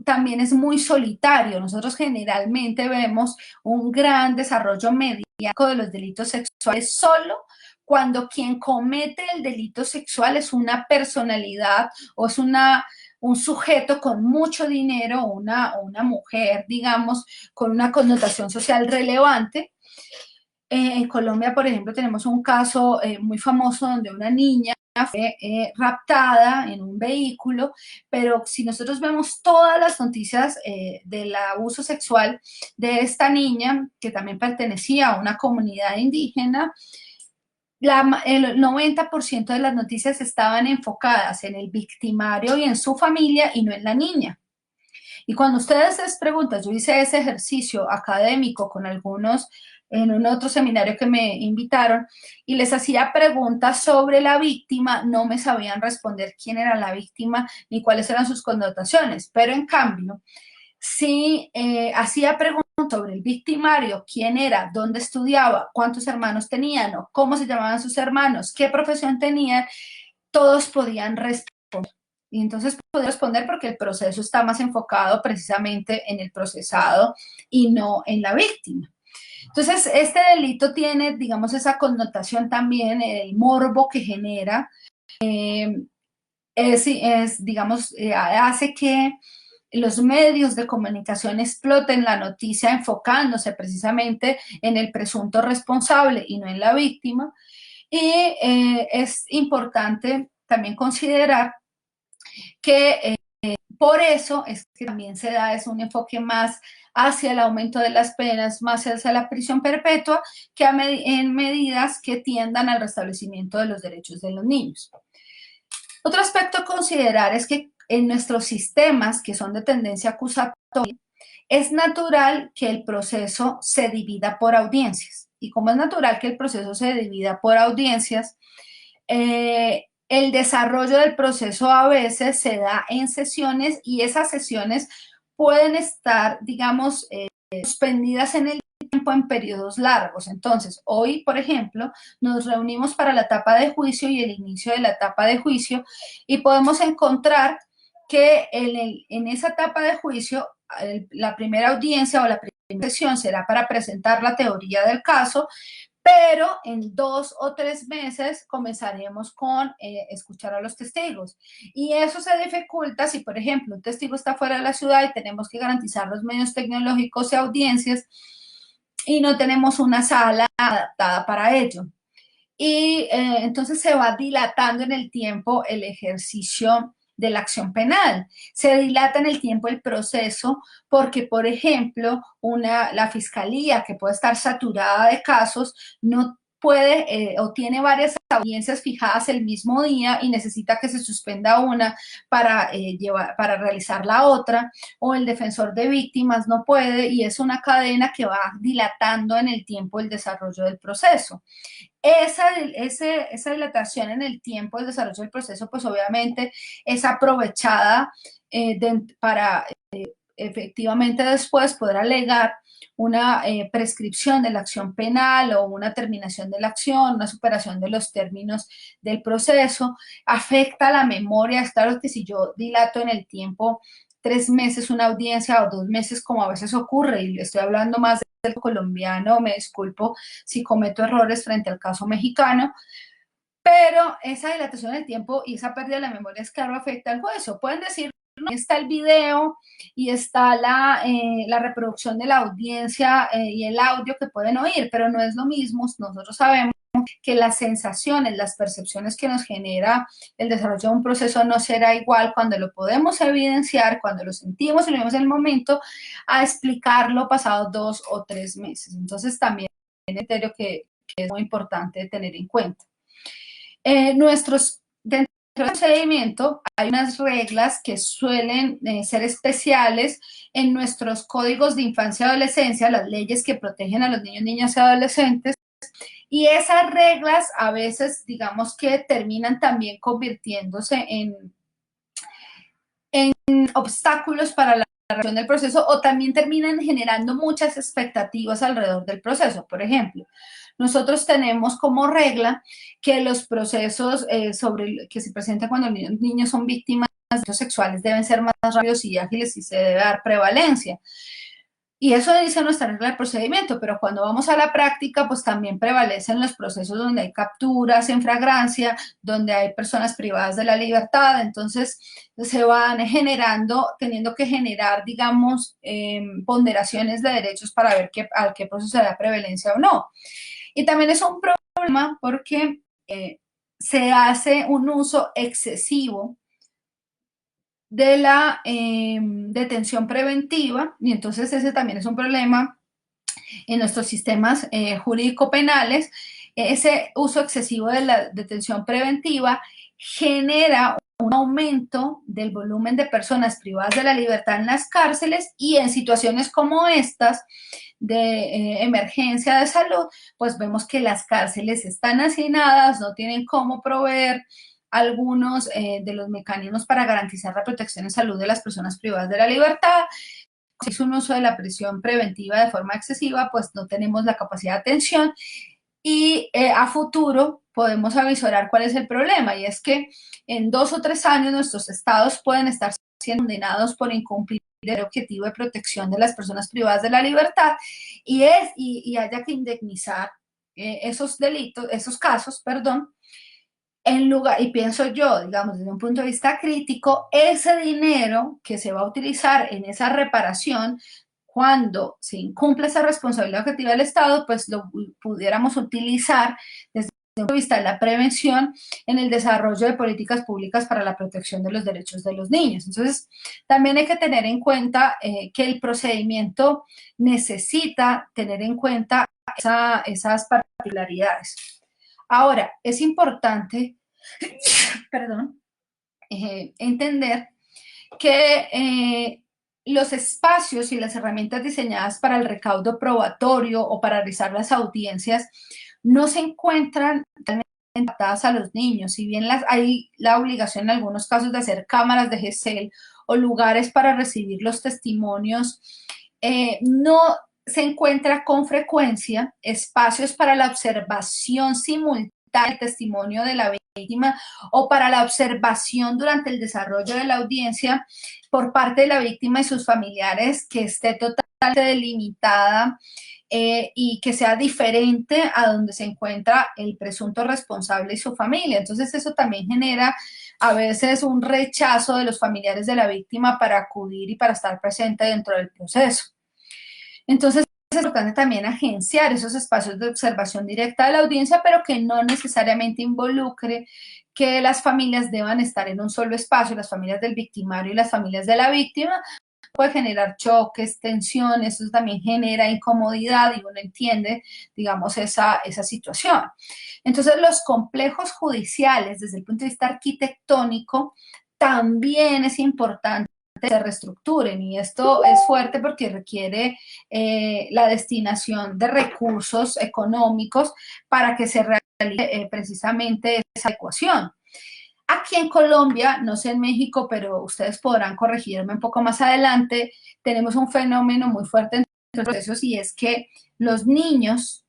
también es muy solitario. Nosotros generalmente vemos un gran desarrollo mediático de los delitos sexuales solo cuando quien comete el delito sexual es una personalidad o es un sujeto con mucho dinero o una mujer, digamos, con una connotación social relevante. En Colombia, por ejemplo, tenemos un caso muy famoso donde una niña fue raptada en un vehículo, pero si nosotros vemos todas las noticias del abuso sexual de esta niña, que también pertenecía a una comunidad indígena, el 90% de las noticias estaban enfocadas en el victimario y en su familia y no en la niña. Y cuando ustedes les preguntan, yo hice ese ejercicio académico con algunos en un otro seminario que me invitaron y les hacía preguntas sobre la víctima, no me sabían responder quién era la víctima ni cuáles eran sus connotaciones, pero en cambio, sí hacía preguntas sobre el victimario, quién era, dónde estudiaba, cuántos hermanos tenían o cómo se llamaban sus hermanos, qué profesión tenían, todos podían responder. Y entonces puedo responder porque el proceso está más enfocado precisamente en el procesado y no en la víctima. Entonces, este delito tiene, digamos, esa connotación también, el morbo que genera, digamos, hace que los medios de comunicación exploten la noticia enfocándose precisamente en el presunto responsable y no en la víctima. Y es importante también considerar que por eso es que también se da es un enfoque más hacia el aumento de las penas, más hacia la prisión perpetua, que en medidas que tiendan al restablecimiento de los derechos de los niños. Otro aspecto a considerar es que en nuestros sistemas, que son de tendencia acusatoria, es natural que el proceso se divida por audiencias. Y como es natural que el proceso se divida por audiencias, el desarrollo del proceso a veces se da en sesiones y esas sesiones pueden estar, digamos, suspendidas en el tiempo en periodos largos. Entonces, hoy, por ejemplo, nos reunimos para la etapa de juicio y el inicio de la etapa de juicio y podemos encontrar que en esa etapa de juicio, la primera audiencia o la primera sesión será para presentar la teoría del caso, pero en 2 o 3 meses comenzaremos con escuchar a los testigos. Y eso se dificulta si, por ejemplo, un testigo está fuera de la ciudad y tenemos que garantizar los medios tecnológicos y audiencias y no tenemos una sala adaptada para ello. Y entonces se va dilatando en el tiempo el ejercicio de la acción penal. Se dilata en el tiempo el proceso porque, por ejemplo, la fiscalía, que puede estar saturada de casos, no puede o tiene varias audiencias fijadas el mismo día y necesita que se suspenda una para realizar la otra, o el defensor de víctimas no puede, y es una cadena que va dilatando en el tiempo el desarrollo del proceso. Esa dilatación en el tiempo del desarrollo del proceso, pues obviamente es aprovechada para efectivamente después poder alegar una prescripción de la acción penal o una terminación de la acción, una superación de los términos del proceso, afecta la memoria. Es claro que si yo dilato en el tiempo 3 meses una audiencia o 2 meses, como a veces ocurre, y le estoy hablando más del colombiano, me disculpo si cometo errores frente al caso mexicano, pero esa dilatación del tiempo y esa pérdida de la memoria es claro afecta al juicio. Pueden decir, no, está el video y está la reproducción de la audiencia y el audio que pueden oír, pero no es lo mismo. Nosotros sabemos que las sensaciones, las percepciones que nos genera el desarrollo de un proceso no será igual cuando lo podemos evidenciar, cuando lo sentimos y lo vemos en el momento, a explicarlo pasados 2 o 3 meses. Entonces también es un criterio que es muy importante tener en cuenta. Dentro del procedimiento hay unas reglas que suelen ser especiales en nuestros códigos de infancia y adolescencia, las leyes que protegen a los niños, niñas y adolescentes, y esas reglas a veces, digamos que terminan también convirtiéndose en obstáculos para la realización del proceso o también terminan generando muchas expectativas alrededor del proceso. Por ejemplo, nosotros tenemos como regla que los procesos que se presentan cuando los niños son víctimas de delitos sexuales deben ser más rápidos y ágiles y se debe dar prevalencia. Y eso dice nuestra regla de procedimiento, pero cuando vamos a la práctica, pues también prevalecen los procesos donde hay capturas en flagrancia, donde hay personas privadas de la libertad, entonces se van generando, teniendo que generar, digamos, ponderaciones de derechos para ver a qué proceso se da prevalencia o no. Y también es un problema porque se hace un uso excesivo de la detención preventiva, y entonces ese también es un problema en nuestros sistemas jurídico-penales, ese uso excesivo de la detención preventiva genera un aumento del volumen de personas privadas de la libertad en las cárceles, y en situaciones como estas de emergencia de salud, pues vemos que las cárceles están hacinadas, no tienen cómo proveer algunos de los mecanismos para garantizar la protección en salud de las personas privadas de la libertad. Si es un uso de la prisión preventiva de forma excesiva, pues no tenemos la capacidad de atención, y a futuro podemos avisorar cuál es el problema, y es que en 2 o 3 años nuestros estados pueden estar siendo condenados por incumplir el objetivo de protección de las personas privadas de la libertad, y haya que indemnizar esos delitos, esos casos, perdón, en lugar, y pienso yo, digamos, desde un punto de vista crítico, ese dinero que se va a utilizar en esa reparación, cuando se incumple esa responsabilidad objetiva del Estado, pues lo pudiéramos utilizar desde el punto de vista de la prevención en el desarrollo de políticas públicas para la protección de los derechos de los niños. Entonces, también hay que tener en cuenta que el procedimiento necesita tener en cuenta esas particularidades. Ahora, es importante, perdón, entender que los espacios y las herramientas diseñadas para el recaudo probatorio o para realizar las audiencias no se encuentran realmente adaptadas a los niños. Si bien hay la obligación en algunos casos de hacer cámaras de GESEL o lugares para recibir los testimonios, no se encuentra con frecuencia espacios para la observación simultánea del testimonio de la víctima o para la observación durante el desarrollo de la audiencia por parte de la víctima y sus familiares, que esté totalmente delimitada y que sea diferente a donde se encuentra el presunto responsable y su familia. Entonces eso también genera a veces un rechazo de los familiares de la víctima para acudir y para estar presente dentro del proceso. Entonces es importante también agenciar esos espacios de observación directa de la audiencia, pero que no necesariamente involucre que las familias deban estar en un solo espacio, las familias del victimario y las familias de la víctima. Puede generar choques, tensiones, eso también genera incomodidad, y uno entiende, digamos, esa situación. Entonces, los complejos judiciales, desde el punto de vista arquitectónico, también es importante se reestructuren, y esto es fuerte porque requiere la destinación de recursos económicos para que se realice precisamente esa ecuación. Aquí en Colombia, no sé en México, pero ustedes podrán corregirme un poco más adelante, tenemos un fenómeno muy fuerte en los procesos, y es que los niños,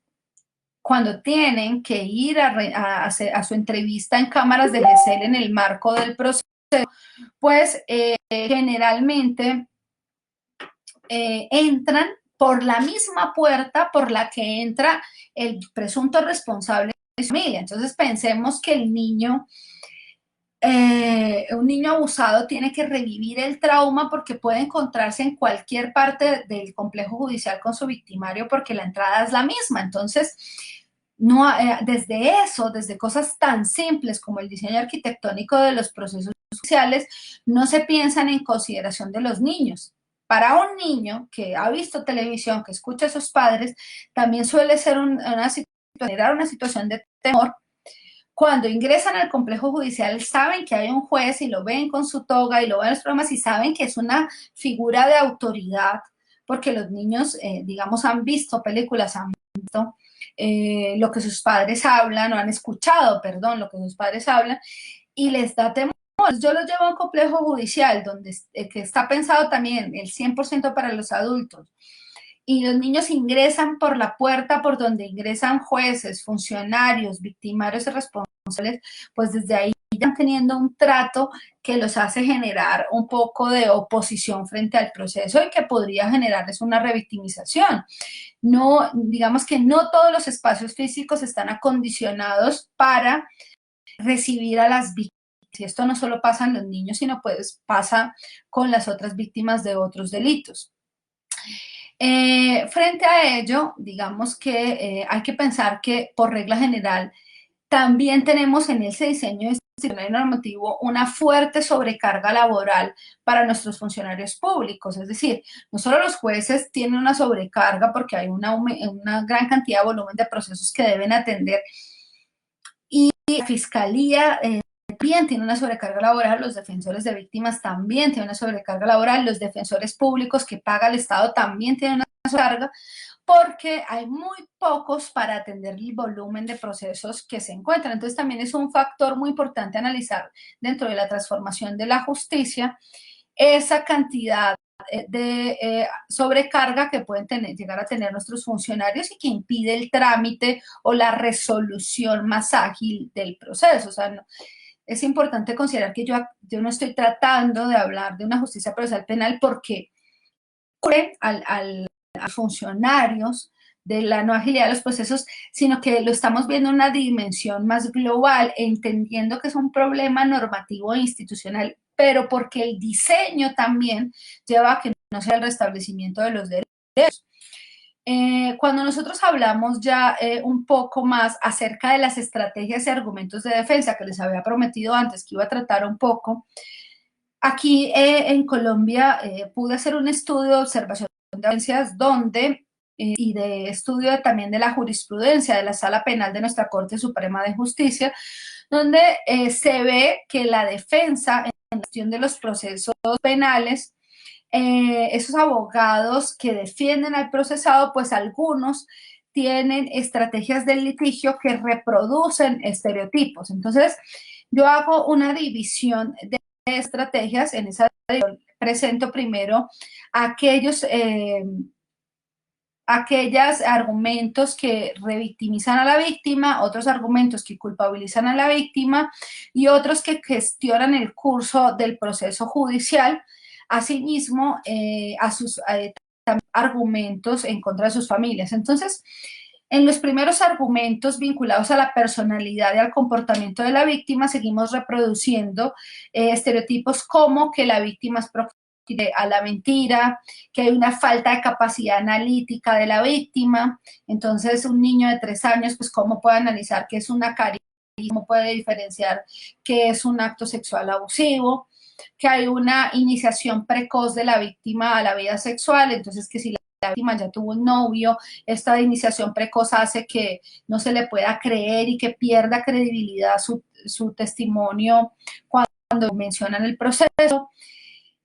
cuando tienen que ir a su entrevista en cámaras de GESEL en el marco del proceso, pues generalmente entran por la misma puerta por la que entra el presunto responsable de su familia. Entonces pensemos que el niño, un niño abusado tiene que revivir el trauma porque puede encontrarse en cualquier parte del complejo judicial con su victimario porque la entrada es la misma. Entonces, no, desde eso, desde cosas tan simples como el diseño arquitectónico de los procesos judiciales, no se piensan en consideración de los niños. Para un niño que ha visto televisión, que escucha a sus padres, también suele ser generar una situación de temor. Cuando ingresan al complejo judicial, saben que hay un juez y lo ven con su toga y lo ven en los programas y saben que es una figura de autoridad, porque los niños, digamos, han visto películas, han visto lo que sus padres hablan, o han escuchado, perdón, lo que sus padres hablan, y les da temor. Yo los llevo a un complejo judicial donde que está pensado también el 100% para los adultos, y los niños ingresan por la puerta por donde ingresan jueces, funcionarios, victimarios y responsables, pues desde ahí están teniendo un trato que los hace generar un poco de oposición frente al proceso y que podría generarles una revictimización. No, digamos que no todos los espacios físicos están acondicionados para recibir a las víctimas. Y esto no solo pasa en los niños, sino pues pasa con las otras víctimas de otros delitos. Frente a ello, digamos que hay que pensar que por regla general también tenemos en ese diseño normativo una fuerte sobrecarga laboral para nuestros funcionarios públicos. Es decir, no solo los jueces tienen una sobrecarga porque hay una gran cantidad de volumen de procesos que deben atender, y la fiscalía también tiene una sobrecarga laboral, los defensores de víctimas también tienen una sobrecarga laboral, los defensores públicos que paga el Estado también tienen una sobrecarga, porque hay muy pocos para atender el volumen de procesos que se encuentran. Entonces también es un factor muy importante analizar dentro de la transformación de la justicia esa cantidad de sobrecarga que pueden llegar a tener nuestros funcionarios y que impide el trámite o la resolución más ágil del proceso. O sea, no, es importante considerar que yo no estoy tratando de hablar de una justicia procesal penal porque a los funcionarios de la no agilidad de los procesos, sino que lo estamos viendo en una dimensión más global, entendiendo que es un problema normativo e institucional, pero porque el diseño también lleva a que no sea el restablecimiento de los derechos. Cuando nosotros hablamos ya un poco más acerca de las estrategias y argumentos de defensa que les había prometido antes que iba a tratar un poco, aquí en Colombia pude hacer un estudio de observación de evidencias donde y de estudio también de la jurisprudencia de la Sala Penal de nuestra Corte Suprema de Justicia, donde se ve que la defensa en la gestión de los procesos penales, esos abogados que defienden al procesado, pues algunos tienen estrategias del litigio que reproducen estereotipos. Entonces, yo hago una división de estrategias. En esa presento primero aquellos argumentos que revictimizan a la víctima, otros argumentos que culpabilizan a la víctima y otros que gestionan el curso del proceso judicial. Asimismo, a sus argumentos en contra de sus familias. Entonces, en los primeros argumentos vinculados a la personalidad y al comportamiento de la víctima, seguimos reproduciendo estereotipos como que la víctima es proclive a la mentira, que hay una falta de capacidad analítica de la víctima. Entonces, un niño de 3 años, pues, ¿cómo puede analizar qué es una caricia? ¿Cómo puede diferenciar qué es un acto sexual abusivo? Que hay una iniciación precoz de la víctima a la vida sexual, entonces que si la víctima ya tuvo un novio, esta iniciación precoz hace que no se le pueda creer y que pierda credibilidad su testimonio cuando mencionan el proceso,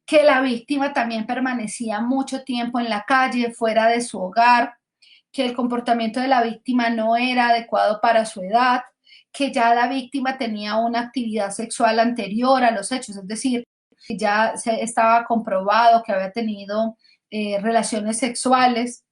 que la víctima también permanecía mucho tiempo en la calle, fuera de su hogar, que el comportamiento de la víctima no era adecuado para su edad, que ya la víctima tenía una actividad sexual anterior a los hechos, es decir, que ya estaba comprobado que había tenido relaciones sexuales,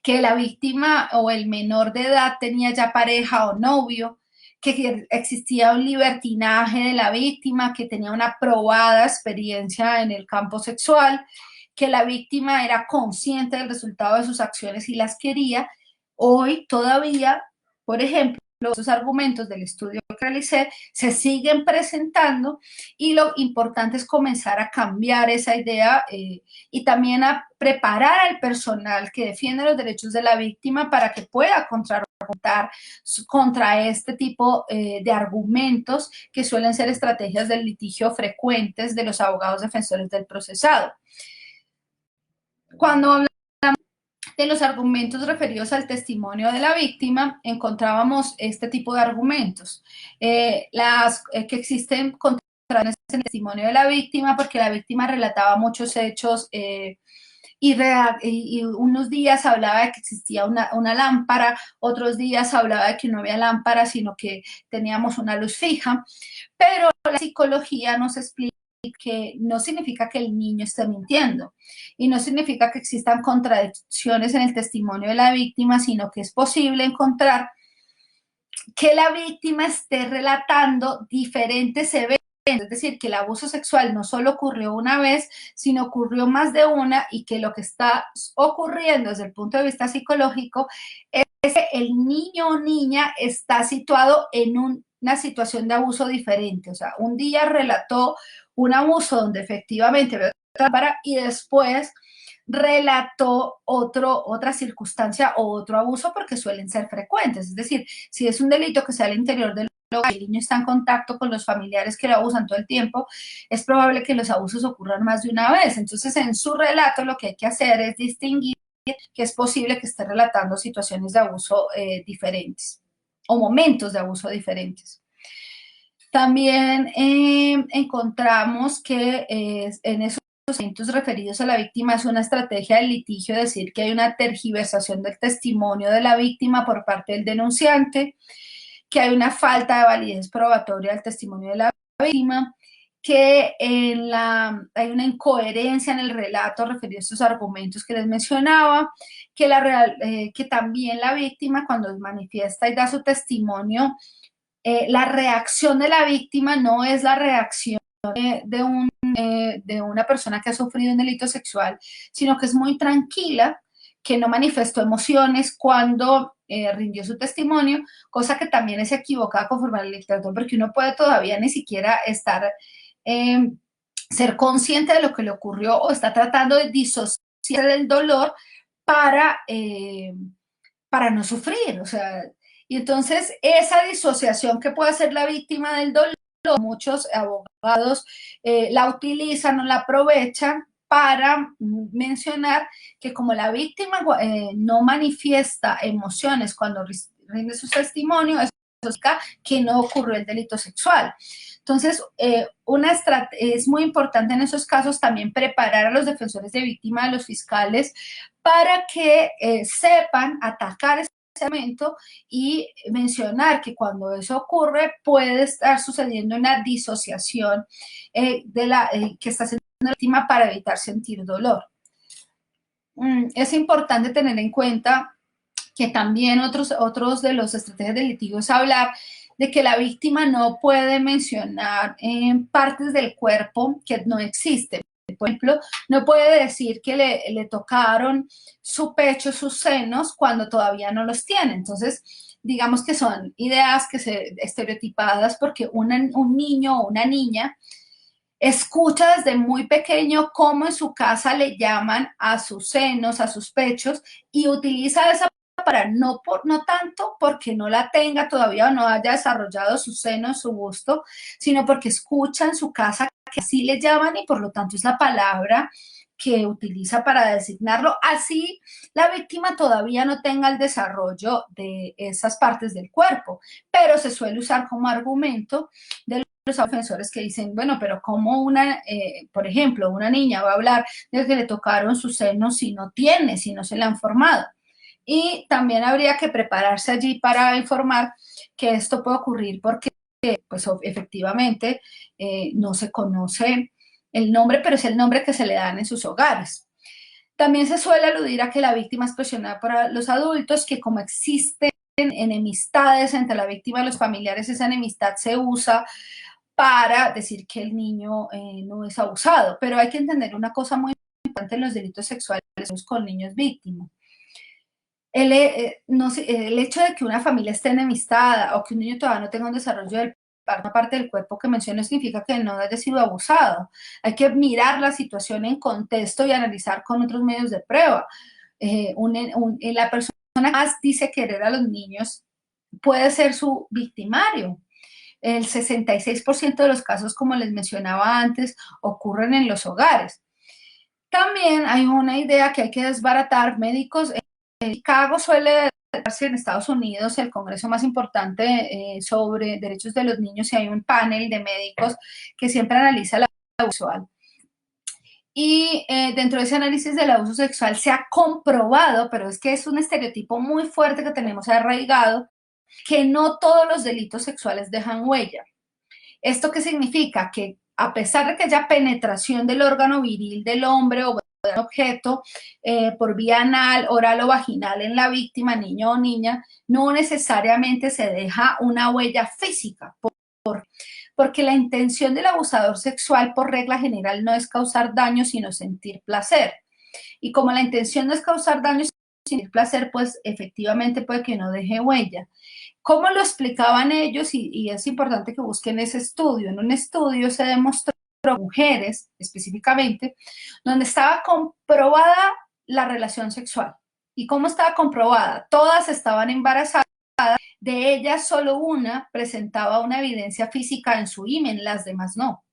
que la víctima o el menor de edad tenía ya pareja o novio, que existía un libertinaje de la víctima, que tenía una probada experiencia en el campo sexual, que la víctima era consciente del resultado de sus acciones y las quería. Hoy todavía, por ejemplo, los argumentos del estudio que realicé se siguen presentando y lo importante es comenzar a cambiar esa idea y también a preparar al personal que defiende los derechos de la víctima para que pueda contrarrestar contra este tipo de argumentos que suelen ser estrategias del litigio frecuentes de los abogados defensores del procesado. Cuando hablamos de los argumentos referidos al testimonio de la víctima, encontrábamos este tipo de argumentos, que existen contra el testimonio de la víctima, porque la víctima relataba muchos hechos y unos días hablaba de que existía una lámpara, otros días hablaba de que no había lámpara, sino que teníamos una luz fija, pero la psicología nos explica que no significa que el niño esté mintiendo y no significa que existan contradicciones en el testimonio de la víctima, sino que es posible encontrar que la víctima esté relatando diferentes eventos, es decir, que el abuso sexual no solo ocurrió una vez, sino ocurrió más de una, y que lo que está ocurriendo desde el punto de vista psicológico es que el niño o niña está situado en una situación de abuso diferente. O sea, un día relató un abuso donde efectivamente veo lámpara y después relató otra circunstancia o otro abuso, porque suelen ser frecuentes. Es decir, si es un delito que sea al interior del el niño está en contacto con los familiares que lo abusan todo el tiempo, es probable que los abusos ocurran más de una vez. Entonces, en su relato lo que hay que hacer es distinguir que es posible que esté relatando situaciones de abuso diferentes o momentos de abuso diferentes. También encontramos que en esos momentos referidos a la víctima es una estrategia del litigio decir que hay una tergiversación del testimonio de la víctima por parte del denunciante, que hay una falta de validez probatoria del testimonio de la víctima, que hay una incoherencia en el relato referido a estos argumentos que les mencionaba, que también la víctima cuando manifiesta y da su testimonio, la reacción de la víctima no es la reacción de una persona que ha sufrido un delito sexual, sino que es muy tranquila, que no manifestó emociones cuando rindió su testimonio, cosa que también es equivocada conforme a la literatura, porque uno puede todavía ni siquiera ser consciente de lo que le ocurrió o está tratando de disociar del dolor para no sufrir, o sea, y entonces esa disociación que puede hacer la víctima del dolor, muchos abogados la utilizan o la aprovechan para mencionar que como la víctima no manifiesta emociones cuando rinde su testimonio, eso significa que no ocurrió el delito sexual. Entonces, es muy importante en esos casos también preparar a los defensores de víctima, a los fiscales, para que sepan atacar ese momento y mencionar que cuando eso ocurre puede estar sucediendo una disociación que está haciendo la víctima para evitar sentir dolor. Es importante tener en cuenta que también otros de los estrategias del litigio es hablar de que la víctima no puede mencionar partes del cuerpo que no existen. Por ejemplo, no puede decir que le tocaron su pecho, sus senos, cuando todavía no los tiene. Entonces, digamos que son ideas estereotipadas porque un niño o una niña escucha desde muy pequeño cómo en su casa le llaman a sus senos, a sus pechos, y utiliza esa para no tanto porque no la tenga todavía o no haya desarrollado su seno, su gusto, sino porque escucha en su casa que así le llaman y por lo tanto es la palabra que utiliza para designarlo. Así la víctima todavía no tenga el desarrollo de esas partes del cuerpo, pero se suele usar como argumento de los defensores que dicen, bueno, pero ¿cómo por ejemplo, una niña va a hablar de que le tocaron sus senos si no tiene, si no se le han formado? Y también habría que prepararse allí para informar que esto puede ocurrir porque, pues, efectivamente, no se conoce el nombre, pero es el nombre que se le dan en sus hogares. También se suele aludir a que la víctima es presionada por los adultos, que como existen enemistades entre la víctima y los familiares, esa enemistad se usa para decir que el niño no es abusado. Pero hay que entender una cosa muy importante en los delitos sexuales con niños víctimas. El hecho de que una familia esté enemistada o que un niño todavía no tenga un desarrollo de una parte del cuerpo que menciono significa que no haya sido abusado. Hay que mirar la situación en contexto y analizar con otros medios de prueba. La persona que más dice querer a los niños puede ser su victimario. El 66% de los casos, como les mencionaba antes, ocurren en los hogares. También hay una idea que hay que desbaratar. Médicos en Chicago suele darse en Estados Unidos el congreso más importante sobre derechos de los niños y hay un panel de médicos que siempre analiza el abuso sexual. Y dentro de ese análisis del abuso sexual se ha comprobado, pero es que es un estereotipo muy fuerte que tenemos arraigado, que no todos los delitos sexuales dejan huella. ¿Esto qué significa? Que a pesar de que haya penetración del órgano viril del hombre o de un objeto por vía anal, oral o vaginal en la víctima, niño o niña, no necesariamente se deja una huella física, porque la intención del abusador sexual por regla general no es causar daño, sino sentir placer. Y como la intención no es causar daño, sino sentir placer, pues efectivamente puede que no deje huella. ¿Cómo lo explicaban ellos? Y es importante que busquen ese estudio. En un estudio se demostró mujeres específicamente, donde estaba comprobada la relación sexual. ¿Y cómo estaba comprobada? Todas estaban embarazadas de ellas solo una presentaba una evidencia física en su himen, las demás no.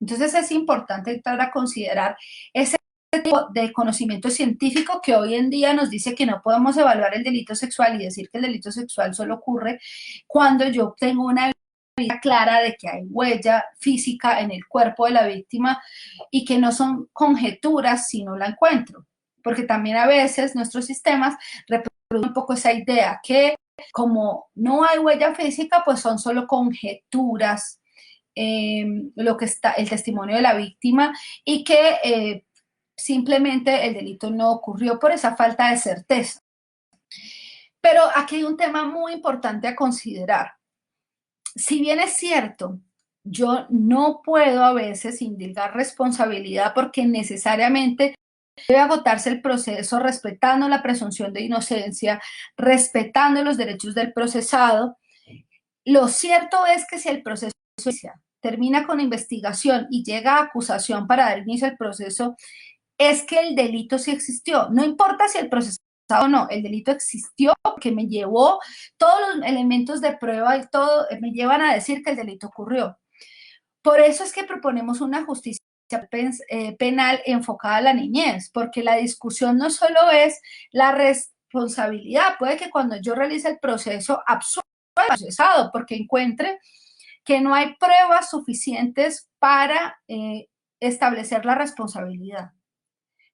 Entonces es importante entrar a considerar ese tipo de conocimiento científico que hoy en día nos dice que no podemos evaluar el delito sexual y decir que el delito sexual solo ocurre cuando yo tengo una evidencia clara de que hay huella física en el cuerpo de la víctima y que no son conjeturas si no la encuentro. Porque también a veces nuestros sistemas reproducen un poco esa idea que como no hay huella física, pues son solo conjeturas, lo que está el testimonio de la víctima y que simplemente el delito no ocurrió por esa falta de certeza. Pero aquí hay un tema muy importante a considerar. Si bien es cierto, yo no puedo a veces indilgar responsabilidad porque necesariamente debe agotarse el proceso respetando la presunción de inocencia, respetando los derechos del procesado. Lo cierto es que si el proceso termina con investigación y llega a acusación para dar inicio al proceso, es que el delito sí existió. No importa si el procesado o no, el delito existió porque me llevó todos los elementos de prueba y todo, me llevan a decir que el delito ocurrió. Por eso es que proponemos una justicia penal enfocada a la niñez, porque la discusión no solo es la responsabilidad, puede que cuando yo realice el proceso absuelva al procesado porque encuentre que no hay pruebas suficientes para establecer la responsabilidad.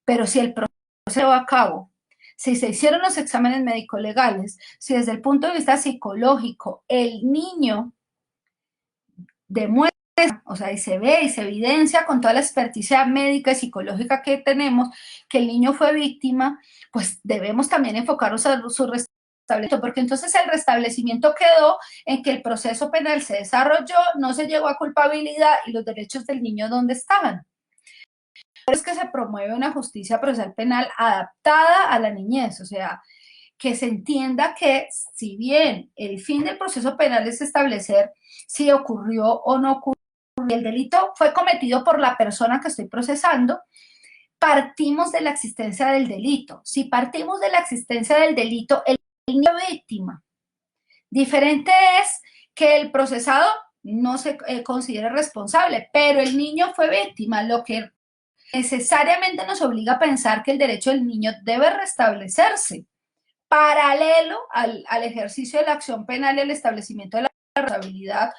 Pero si el proceso se llevó a cabo, si se hicieron los exámenes médico-legales, si desde el punto de vista psicológico el niño demuestra, o sea, y se ve y se evidencia con toda la experticia médica y psicológica que tenemos que el niño fue víctima, pues debemos también enfocarnos a su restablecimiento, porque entonces el restablecimiento quedó en que el proceso penal se desarrolló, no se llegó a culpabilidad y los derechos del niño ¿dónde estaban? Por eso es que se promueve una justicia procesal penal adaptada a la niñez, o sea, que se entienda que si bien el fin del proceso penal es establecer si ocurrió o no ocurrió, el delito fue cometido por la persona que estoy procesando, partimos de la existencia del delito. Si partimos de la existencia del delito, el niño es víctima. Diferente es que el procesado no se considere responsable, pero el niño fue víctima, lo que necesariamente nos obliga a pensar que el derecho del niño debe restablecerse paralelo al ejercicio de la acción penal y el establecimiento de la responsabilidad.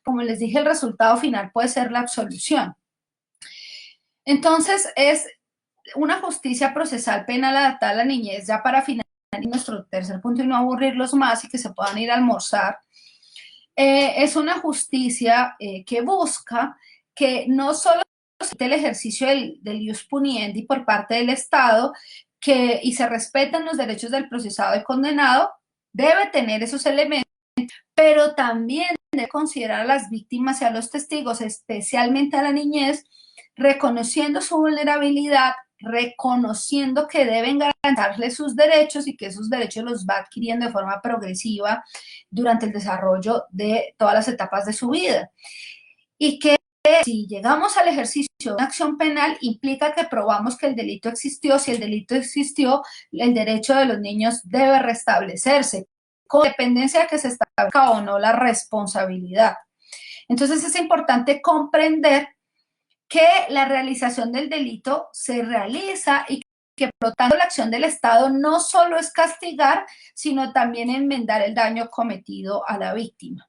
Como les dije, el resultado final puede ser la absolución. Entonces, es una justicia procesal penal adaptada a la niñez, ya para finalizar nuestro tercer punto y no aburrirlos más y que se puedan ir a almorzar. Es una justicia que busca que no solo el ejercicio del ius puniendi por parte del Estado y se respetan los derechos del procesado y condenado, debe tener esos elementos, pero también debe considerar a las víctimas y a los testigos, especialmente a la niñez, reconociendo su vulnerabilidad, reconociendo que deben garantizarle sus derechos y que esos derechos los va adquiriendo de forma progresiva durante el desarrollo de todas las etapas de su vida. Y que si llegamos al ejercicio de una acción penal, implica que probamos que el delito existió. Si el delito existió, el derecho de los niños debe restablecerse, con dependencia de que se establezca o no la responsabilidad. Entonces es importante comprender que la realización del delito se realiza y que por lo tanto la acción del Estado no solo es castigar, sino también enmendar el daño cometido a la víctima.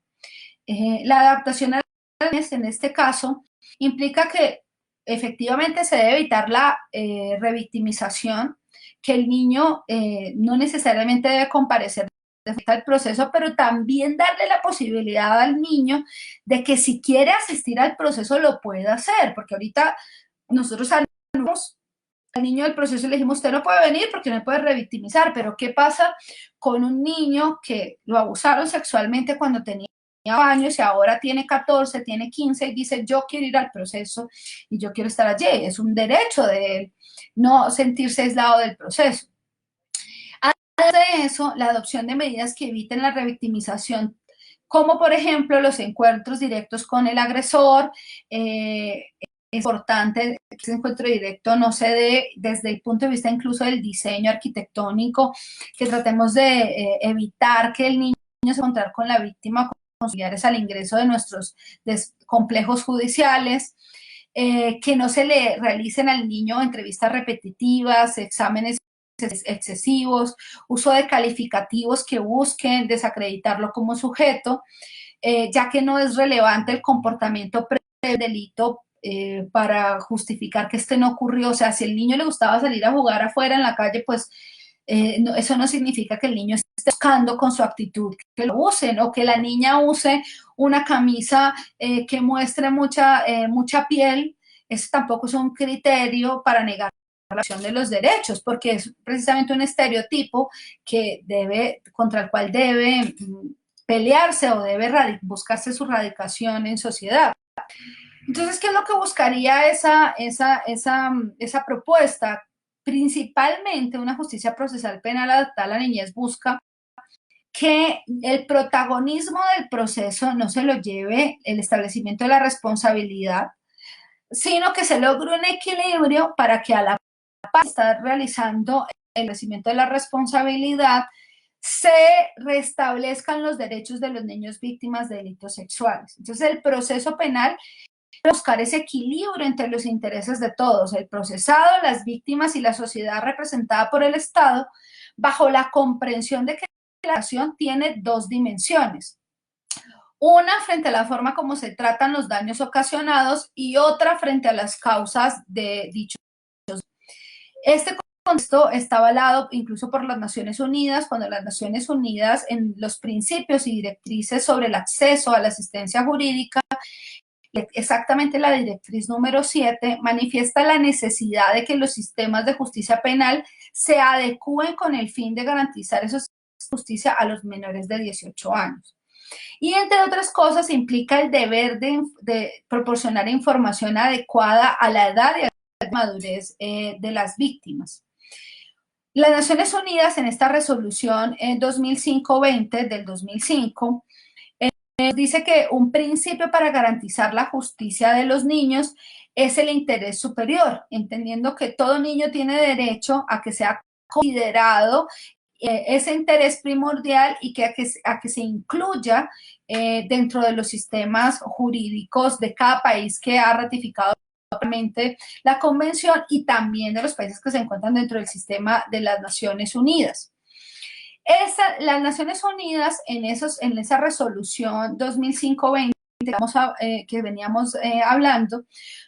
La adaptación a en este caso, implica que efectivamente se debe evitar la revictimización, que el niño no necesariamente debe comparecer al proceso, pero también darle la posibilidad al niño de que si quiere asistir al proceso lo pueda hacer, porque ahorita nosotros al niño del proceso le dijimos, usted no puede venir porque no puede revictimizar, pero ¿qué pasa con un niño que lo abusaron sexualmente cuando tenía años y ahora tiene 14, tiene 15 y dice yo quiero ir al proceso y yo quiero estar allí? Es un derecho de él no sentirse aislado del proceso. Además de eso, la adopción de medidas que eviten la revictimización, como por ejemplo los encuentros directos con el agresor. Es importante que ese encuentro directo no se dé desde el punto de vista incluso del diseño arquitectónico, que tratemos de evitar que el niño encontrar con la víctima, con familiares al ingreso de nuestros complejos judiciales, que no se le realicen al niño entrevistas repetitivas, exámenes excesivos, uso de calificativos que busquen desacreditarlo como sujeto, ya que no es relevante el comportamiento del delito para justificar que este no ocurrió. O sea, si el niño le gustaba salir a jugar afuera en la calle, pues no, eso no significa que el niño esté buscando con su actitud que lo usen, o que la niña use una camisa que muestre mucha piel. Eso tampoco es un criterio para negar la violación de los derechos, porque es precisamente un estereotipo contra el cual debe pelearse o debe buscarse su radicación en sociedad. Entonces, ¿qué es lo que buscaría esa propuesta? Principalmente una justicia procesal penal adaptada a la niñez busca que el protagonismo del proceso no se lo lleve el establecimiento de la responsabilidad, sino que se logre un equilibrio para que a la par de estar realizando el establecimiento de la responsabilidad, se restablezcan los derechos de los niños víctimas de delitos sexuales. Entonces, el proceso penal buscar ese equilibrio entre los intereses de todos, el procesado, las víctimas y la sociedad representada por el Estado, bajo la comprensión de que la acción tiene dos dimensiones. Una frente a la forma como se tratan los daños ocasionados y otra frente a las causas de dichos. Este contexto está avalado incluso por las Naciones Unidas, cuando las Naciones Unidas, en los principios y directrices sobre el acceso a la asistencia jurídica, exactamente la directriz número 7, manifiesta la necesidad de que los sistemas de justicia penal se adecúen con el fin de garantizar esa justicia a los menores de 18 años. Y entre otras cosas implica el deber de proporcionar información adecuada a la edad y a la madurez de las víctimas. Las Naciones Unidas, en esta resolución 2005-20 del 2005, dice que un principio para garantizar la justicia de los niños es el interés superior, entendiendo que todo niño tiene derecho a que sea considerado ese interés primordial y a que se incluya dentro de los sistemas jurídicos de cada país que ha ratificado la convención, y también de los países que se encuentran dentro del sistema de las Naciones Unidas. Las Naciones Unidas, en esa resolución 2005-20 que veníamos hablando,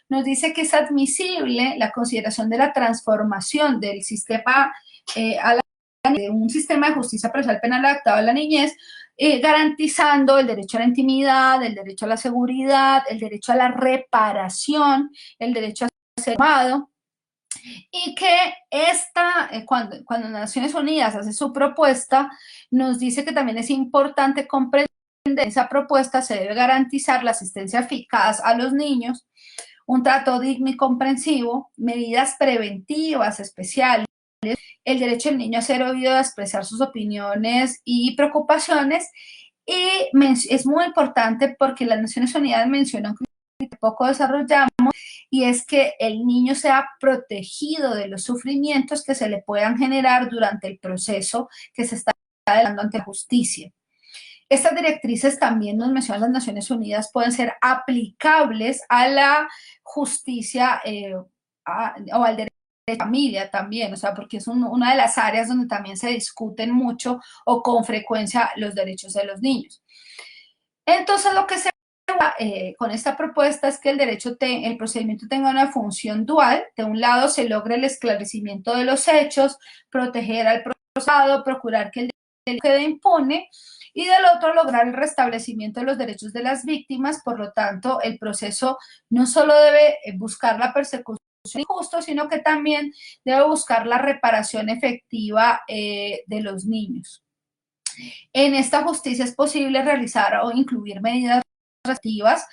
nos dice que es admisible la consideración de la transformación del sistema de un sistema de justicia procesal penal adaptado a la niñez, garantizando el derecho a la intimidad, el derecho a la seguridad, el derecho a la reparación, el derecho a ser amado, y que cuando Naciones Unidas hace su propuesta, nos dice que también es importante comprender que en esa propuesta se debe garantizar la asistencia eficaz a los niños, un trato digno y comprensivo, medidas preventivas especiales, el derecho del niño a ser oído, a expresar sus opiniones y preocupaciones. Y es muy importante porque las Naciones Unidas mencionan que poco desarrollamos, y es que el niño sea protegido de los sufrimientos que se le puedan generar durante el proceso que se está adelantando ante la justicia. Estas directrices también nos mencionan las Naciones Unidas, pueden ser aplicables a la justicia o al derecho de familia también, o sea, porque es una de las áreas donde también se discuten mucho o con frecuencia los derechos de los niños. Entonces, lo que se con esta propuesta es que el procedimiento tenga una función dual. De un lado, se logre el esclarecimiento de los hechos, proteger al procesado, procurar que el delito quede impune, y del otro, lograr el restablecimiento de los derechos de las víctimas. Por lo tanto, el proceso no solo debe buscar la persecución injusta, sino que también debe buscar la reparación efectiva de los niños. En esta justicia es posible realizar o incluir medidas restaurativas.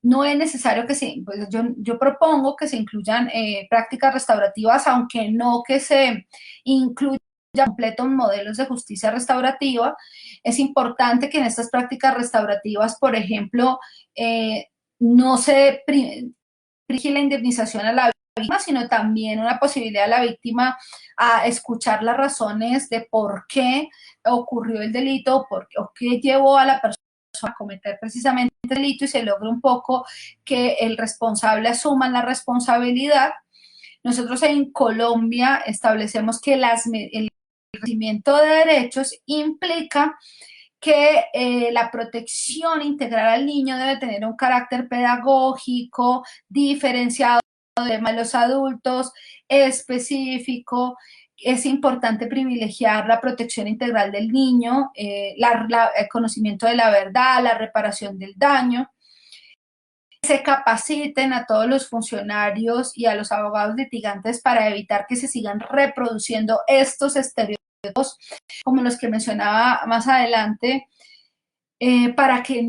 No es necesario pues yo propongo que se incluyan prácticas restaurativas, aunque no que se incluyan completos modelos de justicia restaurativa. Es importante que en estas prácticas restaurativas, por ejemplo, no se privilegie la indemnización a la víctima, sino también una posibilidad de la víctima a escuchar las razones de por qué ocurrió el delito o qué llevó a la persona a cometer precisamente el delito, y se logra un poco que el responsable asuma la responsabilidad. Nosotros en Colombia establecemos que el reconocimiento de derechos implica que la protección integral al niño debe tener un carácter pedagógico, diferenciado de los adultos, específico. Es importante privilegiar la protección integral del niño, el conocimiento de la verdad, la reparación del daño. Se capaciten a todos los funcionarios y a los abogados litigantes para evitar que se sigan reproduciendo estos estereotipos, como los que mencionaba más adelante, para que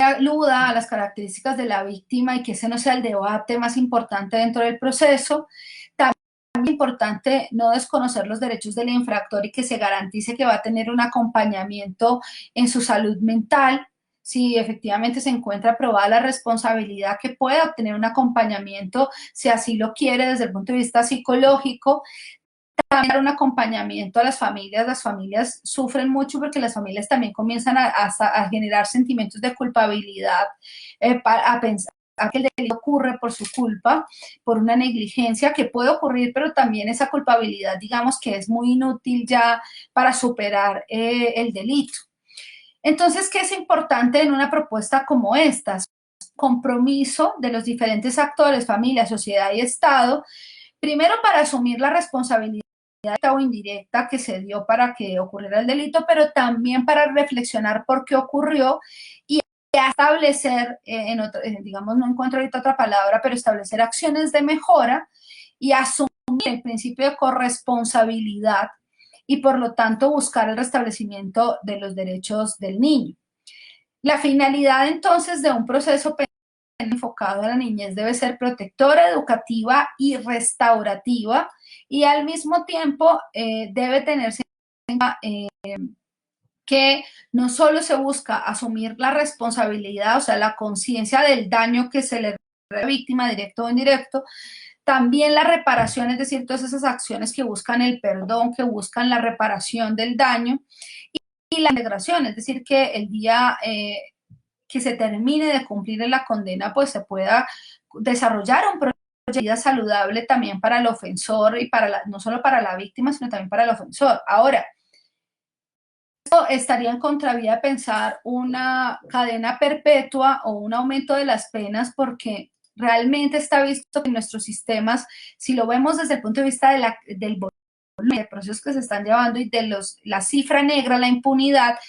aluda a las características de la víctima y que ese no sea el debate más importante dentro del proceso. También es importante no desconocer los derechos del infractor y que se garantice que va a tener un acompañamiento en su salud mental. Si efectivamente se encuentra probada la responsabilidad, que pueda obtener un acompañamiento, si así lo quiere, desde el punto de vista psicológico. También dar un acompañamiento a las familias sufren mucho porque las familias también comienzan a generar sentimientos de culpabilidad, a pensar que el delito ocurre por su culpa, por una negligencia que puede ocurrir, pero también esa culpabilidad, digamos que es muy inútil ya para superar el delito. Entonces, ¿qué es importante en una propuesta como esta? Compromiso de los diferentes actores, familia, sociedad y Estado, primero para asumir la responsabilidad directa o indirecta que se dio para que ocurriera el delito, pero también para reflexionar por qué ocurrió y establecer, digamos, no encuentro ahorita otra palabra, pero establecer acciones de mejora y asumir el principio de corresponsabilidad y por lo tanto buscar el restablecimiento de los derechos del niño. La finalidad entonces de un proceso enfocado a la niñez debe ser protectora, educativa y restaurativa, y al mismo tiempo debe tenerse en cuenta que no solo se busca asumir la responsabilidad, o sea, la conciencia del daño que se le da a la víctima, directo o indirecto, también la reparación, es decir, todas esas acciones que buscan el perdón, que buscan la reparación del daño, y la integración, es decir, que el día que se termine de cumplir la condena, pues se pueda desarrollar un proceso de vida saludable también para el ofensor y no solo para la víctima, sino también para el ofensor. Ahora, esto estaría en contravía de pensar una cadena perpetua o un aumento de las penas, porque realmente está visto que en nuestros sistemas, si lo vemos desde el punto de vista del volumen de procesos que se están llevando y de la cifra negra, la impunidad,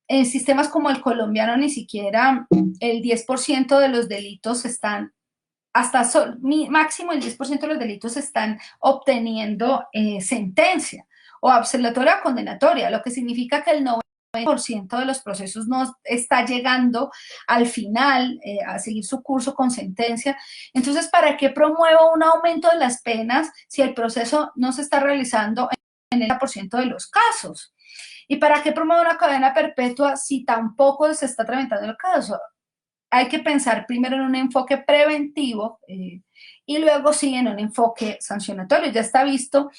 en sistemas como el colombiano ni siquiera el 10% de los delitos están, máximo el 10% de los delitos están obteniendo sentencia o absolutoria o condenatoria, lo que significa que el 90% de los procesos no está llegando al final a seguir su curso con sentencia. Entonces, ¿para qué promuevo un aumento de las penas si el proceso no se está realizando en el 90% de los casos? ¿Y para qué promueve una cadena perpetua si tampoco se está tramitando el caso? Hay que pensar primero en un enfoque preventivo y luego sí en un enfoque sancionatorio. Ya está visto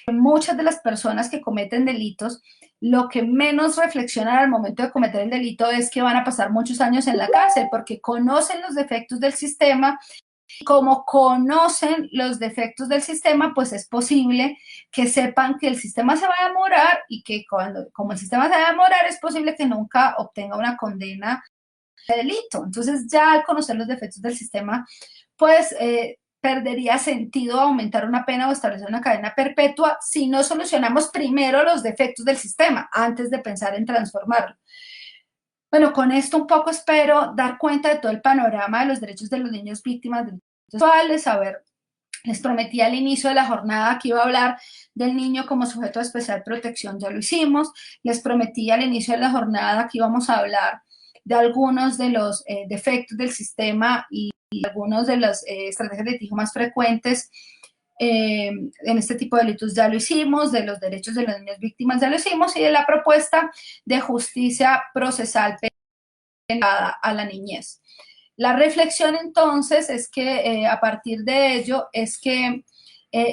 que muchas de las personas que cometen delitos, lo que menos reflexionan al momento de cometer el delito es que van a pasar muchos años en la cárcel porque conocen los defectos del sistema. Como conocen los defectos del sistema, pues es posible que sepan que el sistema se va a demorar y que como el sistema se va a demorar, es posible que nunca obtenga una condena de delito. Entonces, ya al conocer los defectos del sistema, pues perdería sentido aumentar una pena o establecer una cadena perpetua si no solucionamos primero los defectos del sistema antes de pensar en transformarlo. Bueno, con esto un poco espero dar cuenta de todo el panorama de los derechos de los niños víctimas de delitos sexuales. A ver, les prometí al inicio de la jornada que iba a hablar del niño como sujeto de especial protección, ya lo hicimos. Les prometí al inicio de la jornada que íbamos a hablar de algunos de los defectos del sistema y algunos de las estrategias de litigo más frecuentes en este tipo de delitos, ya lo hicimos, de los derechos de las niñas víctimas ya lo hicimos, y de la propuesta de justicia procesal penal a la niñez. La reflexión entonces es que a partir de ello es que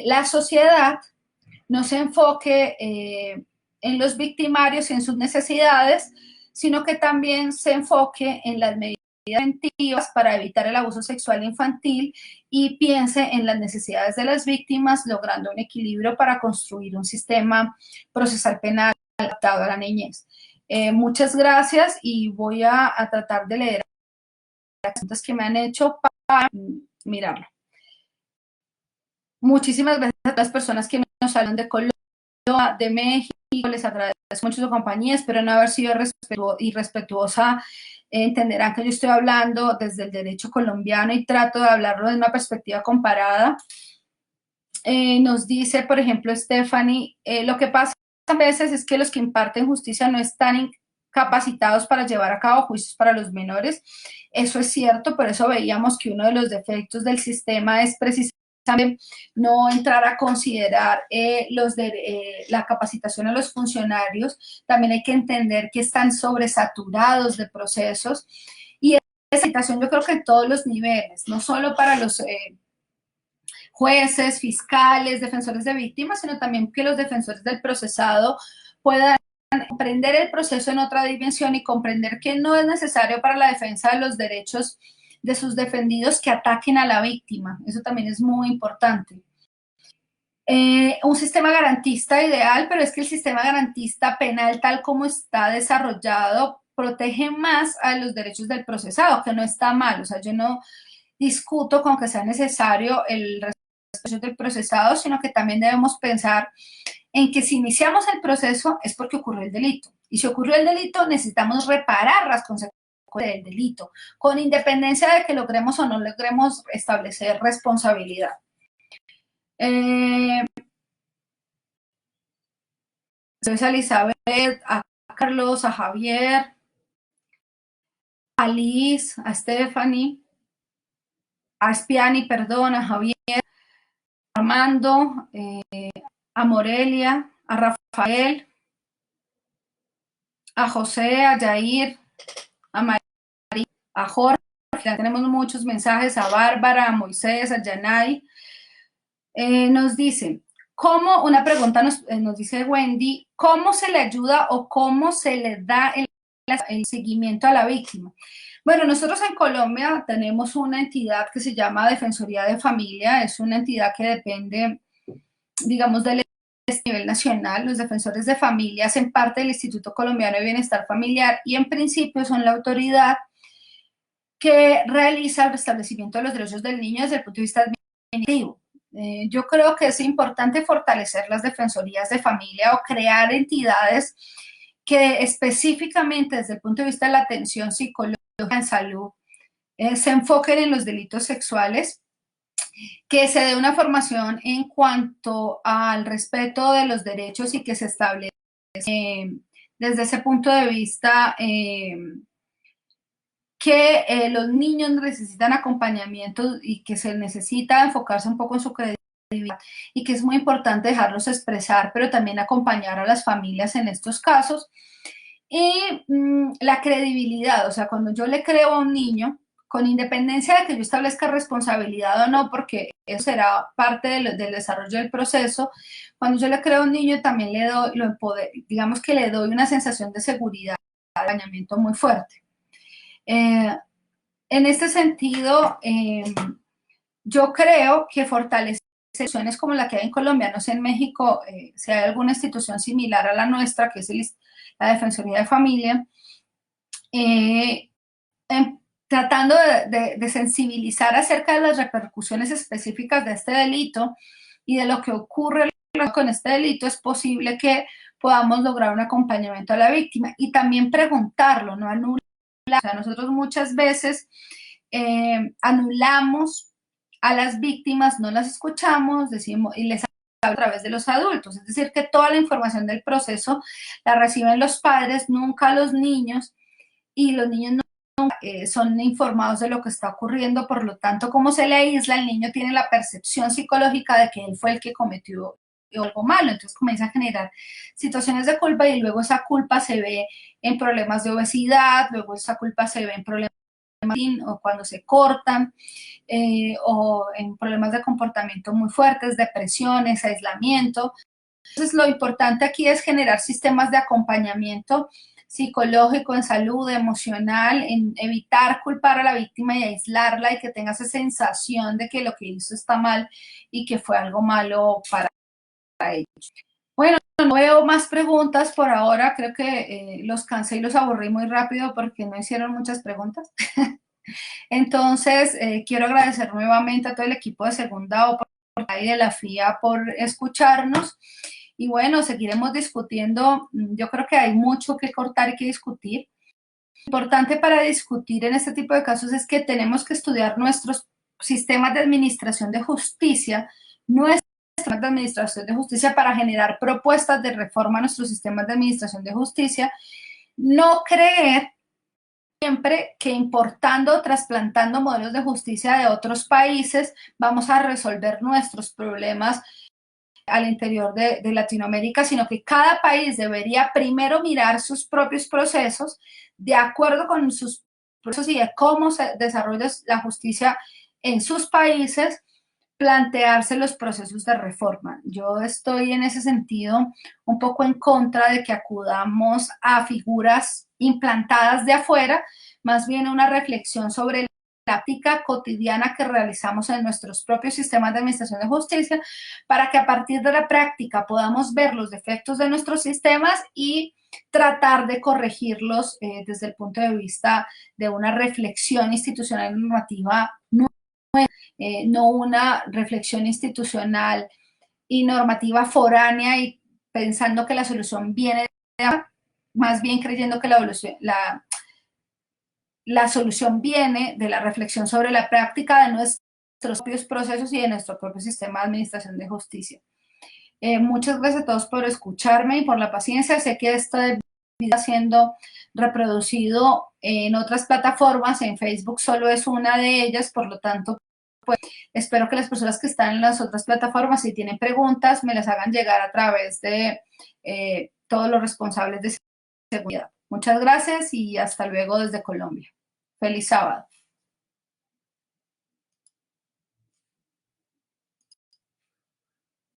la sociedad no se enfoque en los victimarios y en sus necesidades, sino que también se enfoque en las medidas preventivas para evitar el abuso sexual infantil y piense en las necesidades de las víctimas, logrando un equilibrio para construir un sistema procesal penal adaptado a la niñez. Muchas gracias y voy a tratar de leer las preguntas que me han hecho para mirarlo. Muchísimas gracias a las personas que nos hablan de Colombia, de México, les agradezco mucho su compañía, espero no haber sido irrespetuosa, entenderán que yo estoy hablando desde el derecho colombiano y trato de hablarlo de una perspectiva comparada. Nos dice, por ejemplo, Stephanie, lo que pasa a veces es que los que imparten justicia no están capacitados para llevar a cabo juicios para los menores. Eso es cierto, por eso veíamos que uno de los defectos del sistema es precisamente no entrar a considerar la capacitación a los funcionarios. También hay que entender que están sobresaturados de procesos y esa situación yo creo que en todos los niveles, no solo para los jueces, fiscales, defensores de víctimas, sino también que los defensores del procesado puedan comprender el proceso en otra dimensión y comprender que no es necesario para la defensa de los derechos de sus defendidos que ataquen a la víctima. Eso también es muy importante. Un sistema garantista ideal, pero es que el sistema garantista penal tal como está desarrollado protege más a los derechos del procesado, que no está mal. O sea, yo no discuto con que sea necesario el respeto del procesado, sino que también debemos pensar en que si iniciamos el proceso es porque ocurrió el delito. Y si ocurrió el delito, necesitamos reparar las consecuencias del delito, con independencia de que logremos o no logremos establecer responsabilidad. Entonces a Elizabeth, a Carlos, a Javier, a Liz, a Stephanie, a Spiani, perdón, a Javier, a Armando, a Morelia, a Rafael, a José, a Yair, a María, a Jorge, ya tenemos muchos mensajes, a Bárbara, a Moisés, a Yanay. Nos dicen, ¿cómo, una pregunta nos dice Wendy, cómo se le ayuda o cómo se le da el seguimiento a la víctima? Bueno, nosotros en Colombia tenemos una entidad que se llama Defensoría de Familia, es una entidad que depende, digamos, del nivel nacional. Los defensores de familia hacen parte del Instituto Colombiano de Bienestar Familiar y en principio son la autoridad que realiza el restablecimiento de los derechos del niño desde el punto de vista administrativo. Yo creo que es importante fortalecer las defensorías de familia o crear entidades que específicamente desde el punto de vista de la atención psicológica en salud se enfoquen en los delitos sexuales, que se dé una formación en cuanto al respeto de los derechos y que se establezca desde ese punto de vista que los niños necesitan acompañamiento y que se necesita enfocarse un poco en su credibilidad y que es muy importante dejarlos expresar, pero también acompañar a las familias en estos casos. Y la credibilidad, o sea, cuando yo le creo a un niño, con independencia de que yo establezca responsabilidad o no, porque eso será parte del desarrollo del proceso, cuando yo le creo a un niño también le doy, digamos que le doy una sensación de seguridad, de acompañamiento muy fuerte. En este sentido, yo creo que fortalecer instituciones como la que hay en Colombia, no sé en México si hay alguna institución similar a la nuestra, que es la Defensoría de Familia, tratando de sensibilizar acerca de las repercusiones específicas de este delito y de lo que ocurre con este delito, es posible que podamos lograr un acompañamiento a la víctima y también preguntarlo, no anular. O sea, nosotros muchas veces anulamos a las víctimas, no las escuchamos, decimos y les a través de los adultos, es decir, que toda la información del proceso la reciben los padres, nunca los niños, y los niños nunca son informados de lo que está ocurriendo, por lo tanto, como se le aísla, el niño tiene la percepción psicológica de que él fue el que cometió algo malo, entonces comienza a generar situaciones de culpa y luego esa culpa se ve en problemas de obesidad, luego esa culpa se ve en problemas o cuando se cortan, o en problemas de comportamiento muy fuertes, depresiones, aislamiento. Entonces, lo importante aquí es generar sistemas de acompañamiento psicológico, en salud, emocional, en evitar culpar a la víctima y aislarla y que tenga esa sensación de que lo que hizo está mal y que fue algo malo para ellos. Bueno, no veo más preguntas por ahora, creo que los cansé y los aburrí muy rápido porque no hicieron muchas preguntas. Entonces, quiero agradecer nuevamente a todo el equipo de Segunda Oportunidad y de la FIA por escucharnos. Y bueno, seguiremos discutiendo. Yo creo que hay mucho que cortar y que discutir. Lo importante para discutir en este tipo de casos es que tenemos que estudiar nuestros sistemas de administración de justicia, nuestros sistemas de administración de justicia para generar propuestas de reforma a nuestros sistemas de administración de justicia. No creer siempre que importando o trasplantando modelos de justicia de otros países vamos a resolver nuestros problemas al interior de Latinoamérica, sino que cada país debería primero mirar sus propios procesos de acuerdo con sus procesos y de cómo se desarrolla la justicia en sus países, plantearse los procesos de reforma. Yo estoy en ese sentido un poco en contra de que acudamos a figuras implantadas de afuera, más bien una reflexión sobre la práctica cotidiana que realizamos en nuestros propios sistemas de administración de justicia, para que a partir de la práctica podamos ver los defectos de nuestros sistemas y tratar de corregirlos desde el punto de vista de una reflexión institucional y normativa nueva, no una reflexión institucional y normativa foránea y pensando que la solución viene de, más bien creyendo que la solución viene de la reflexión sobre la práctica de nuestros propios procesos y de nuestro propio sistema de administración de justicia. Muchas gracias a todos por escucharme y por la paciencia. Sé que esto está siendo reproducido en otras plataformas, en Facebook solo es una de ellas, por lo tanto, pues espero que las personas que están en las otras plataformas, si tienen preguntas, me las hagan llegar a través de todos los responsables de seguridad. Muchas gracias y hasta luego desde Colombia. Feliz sábado.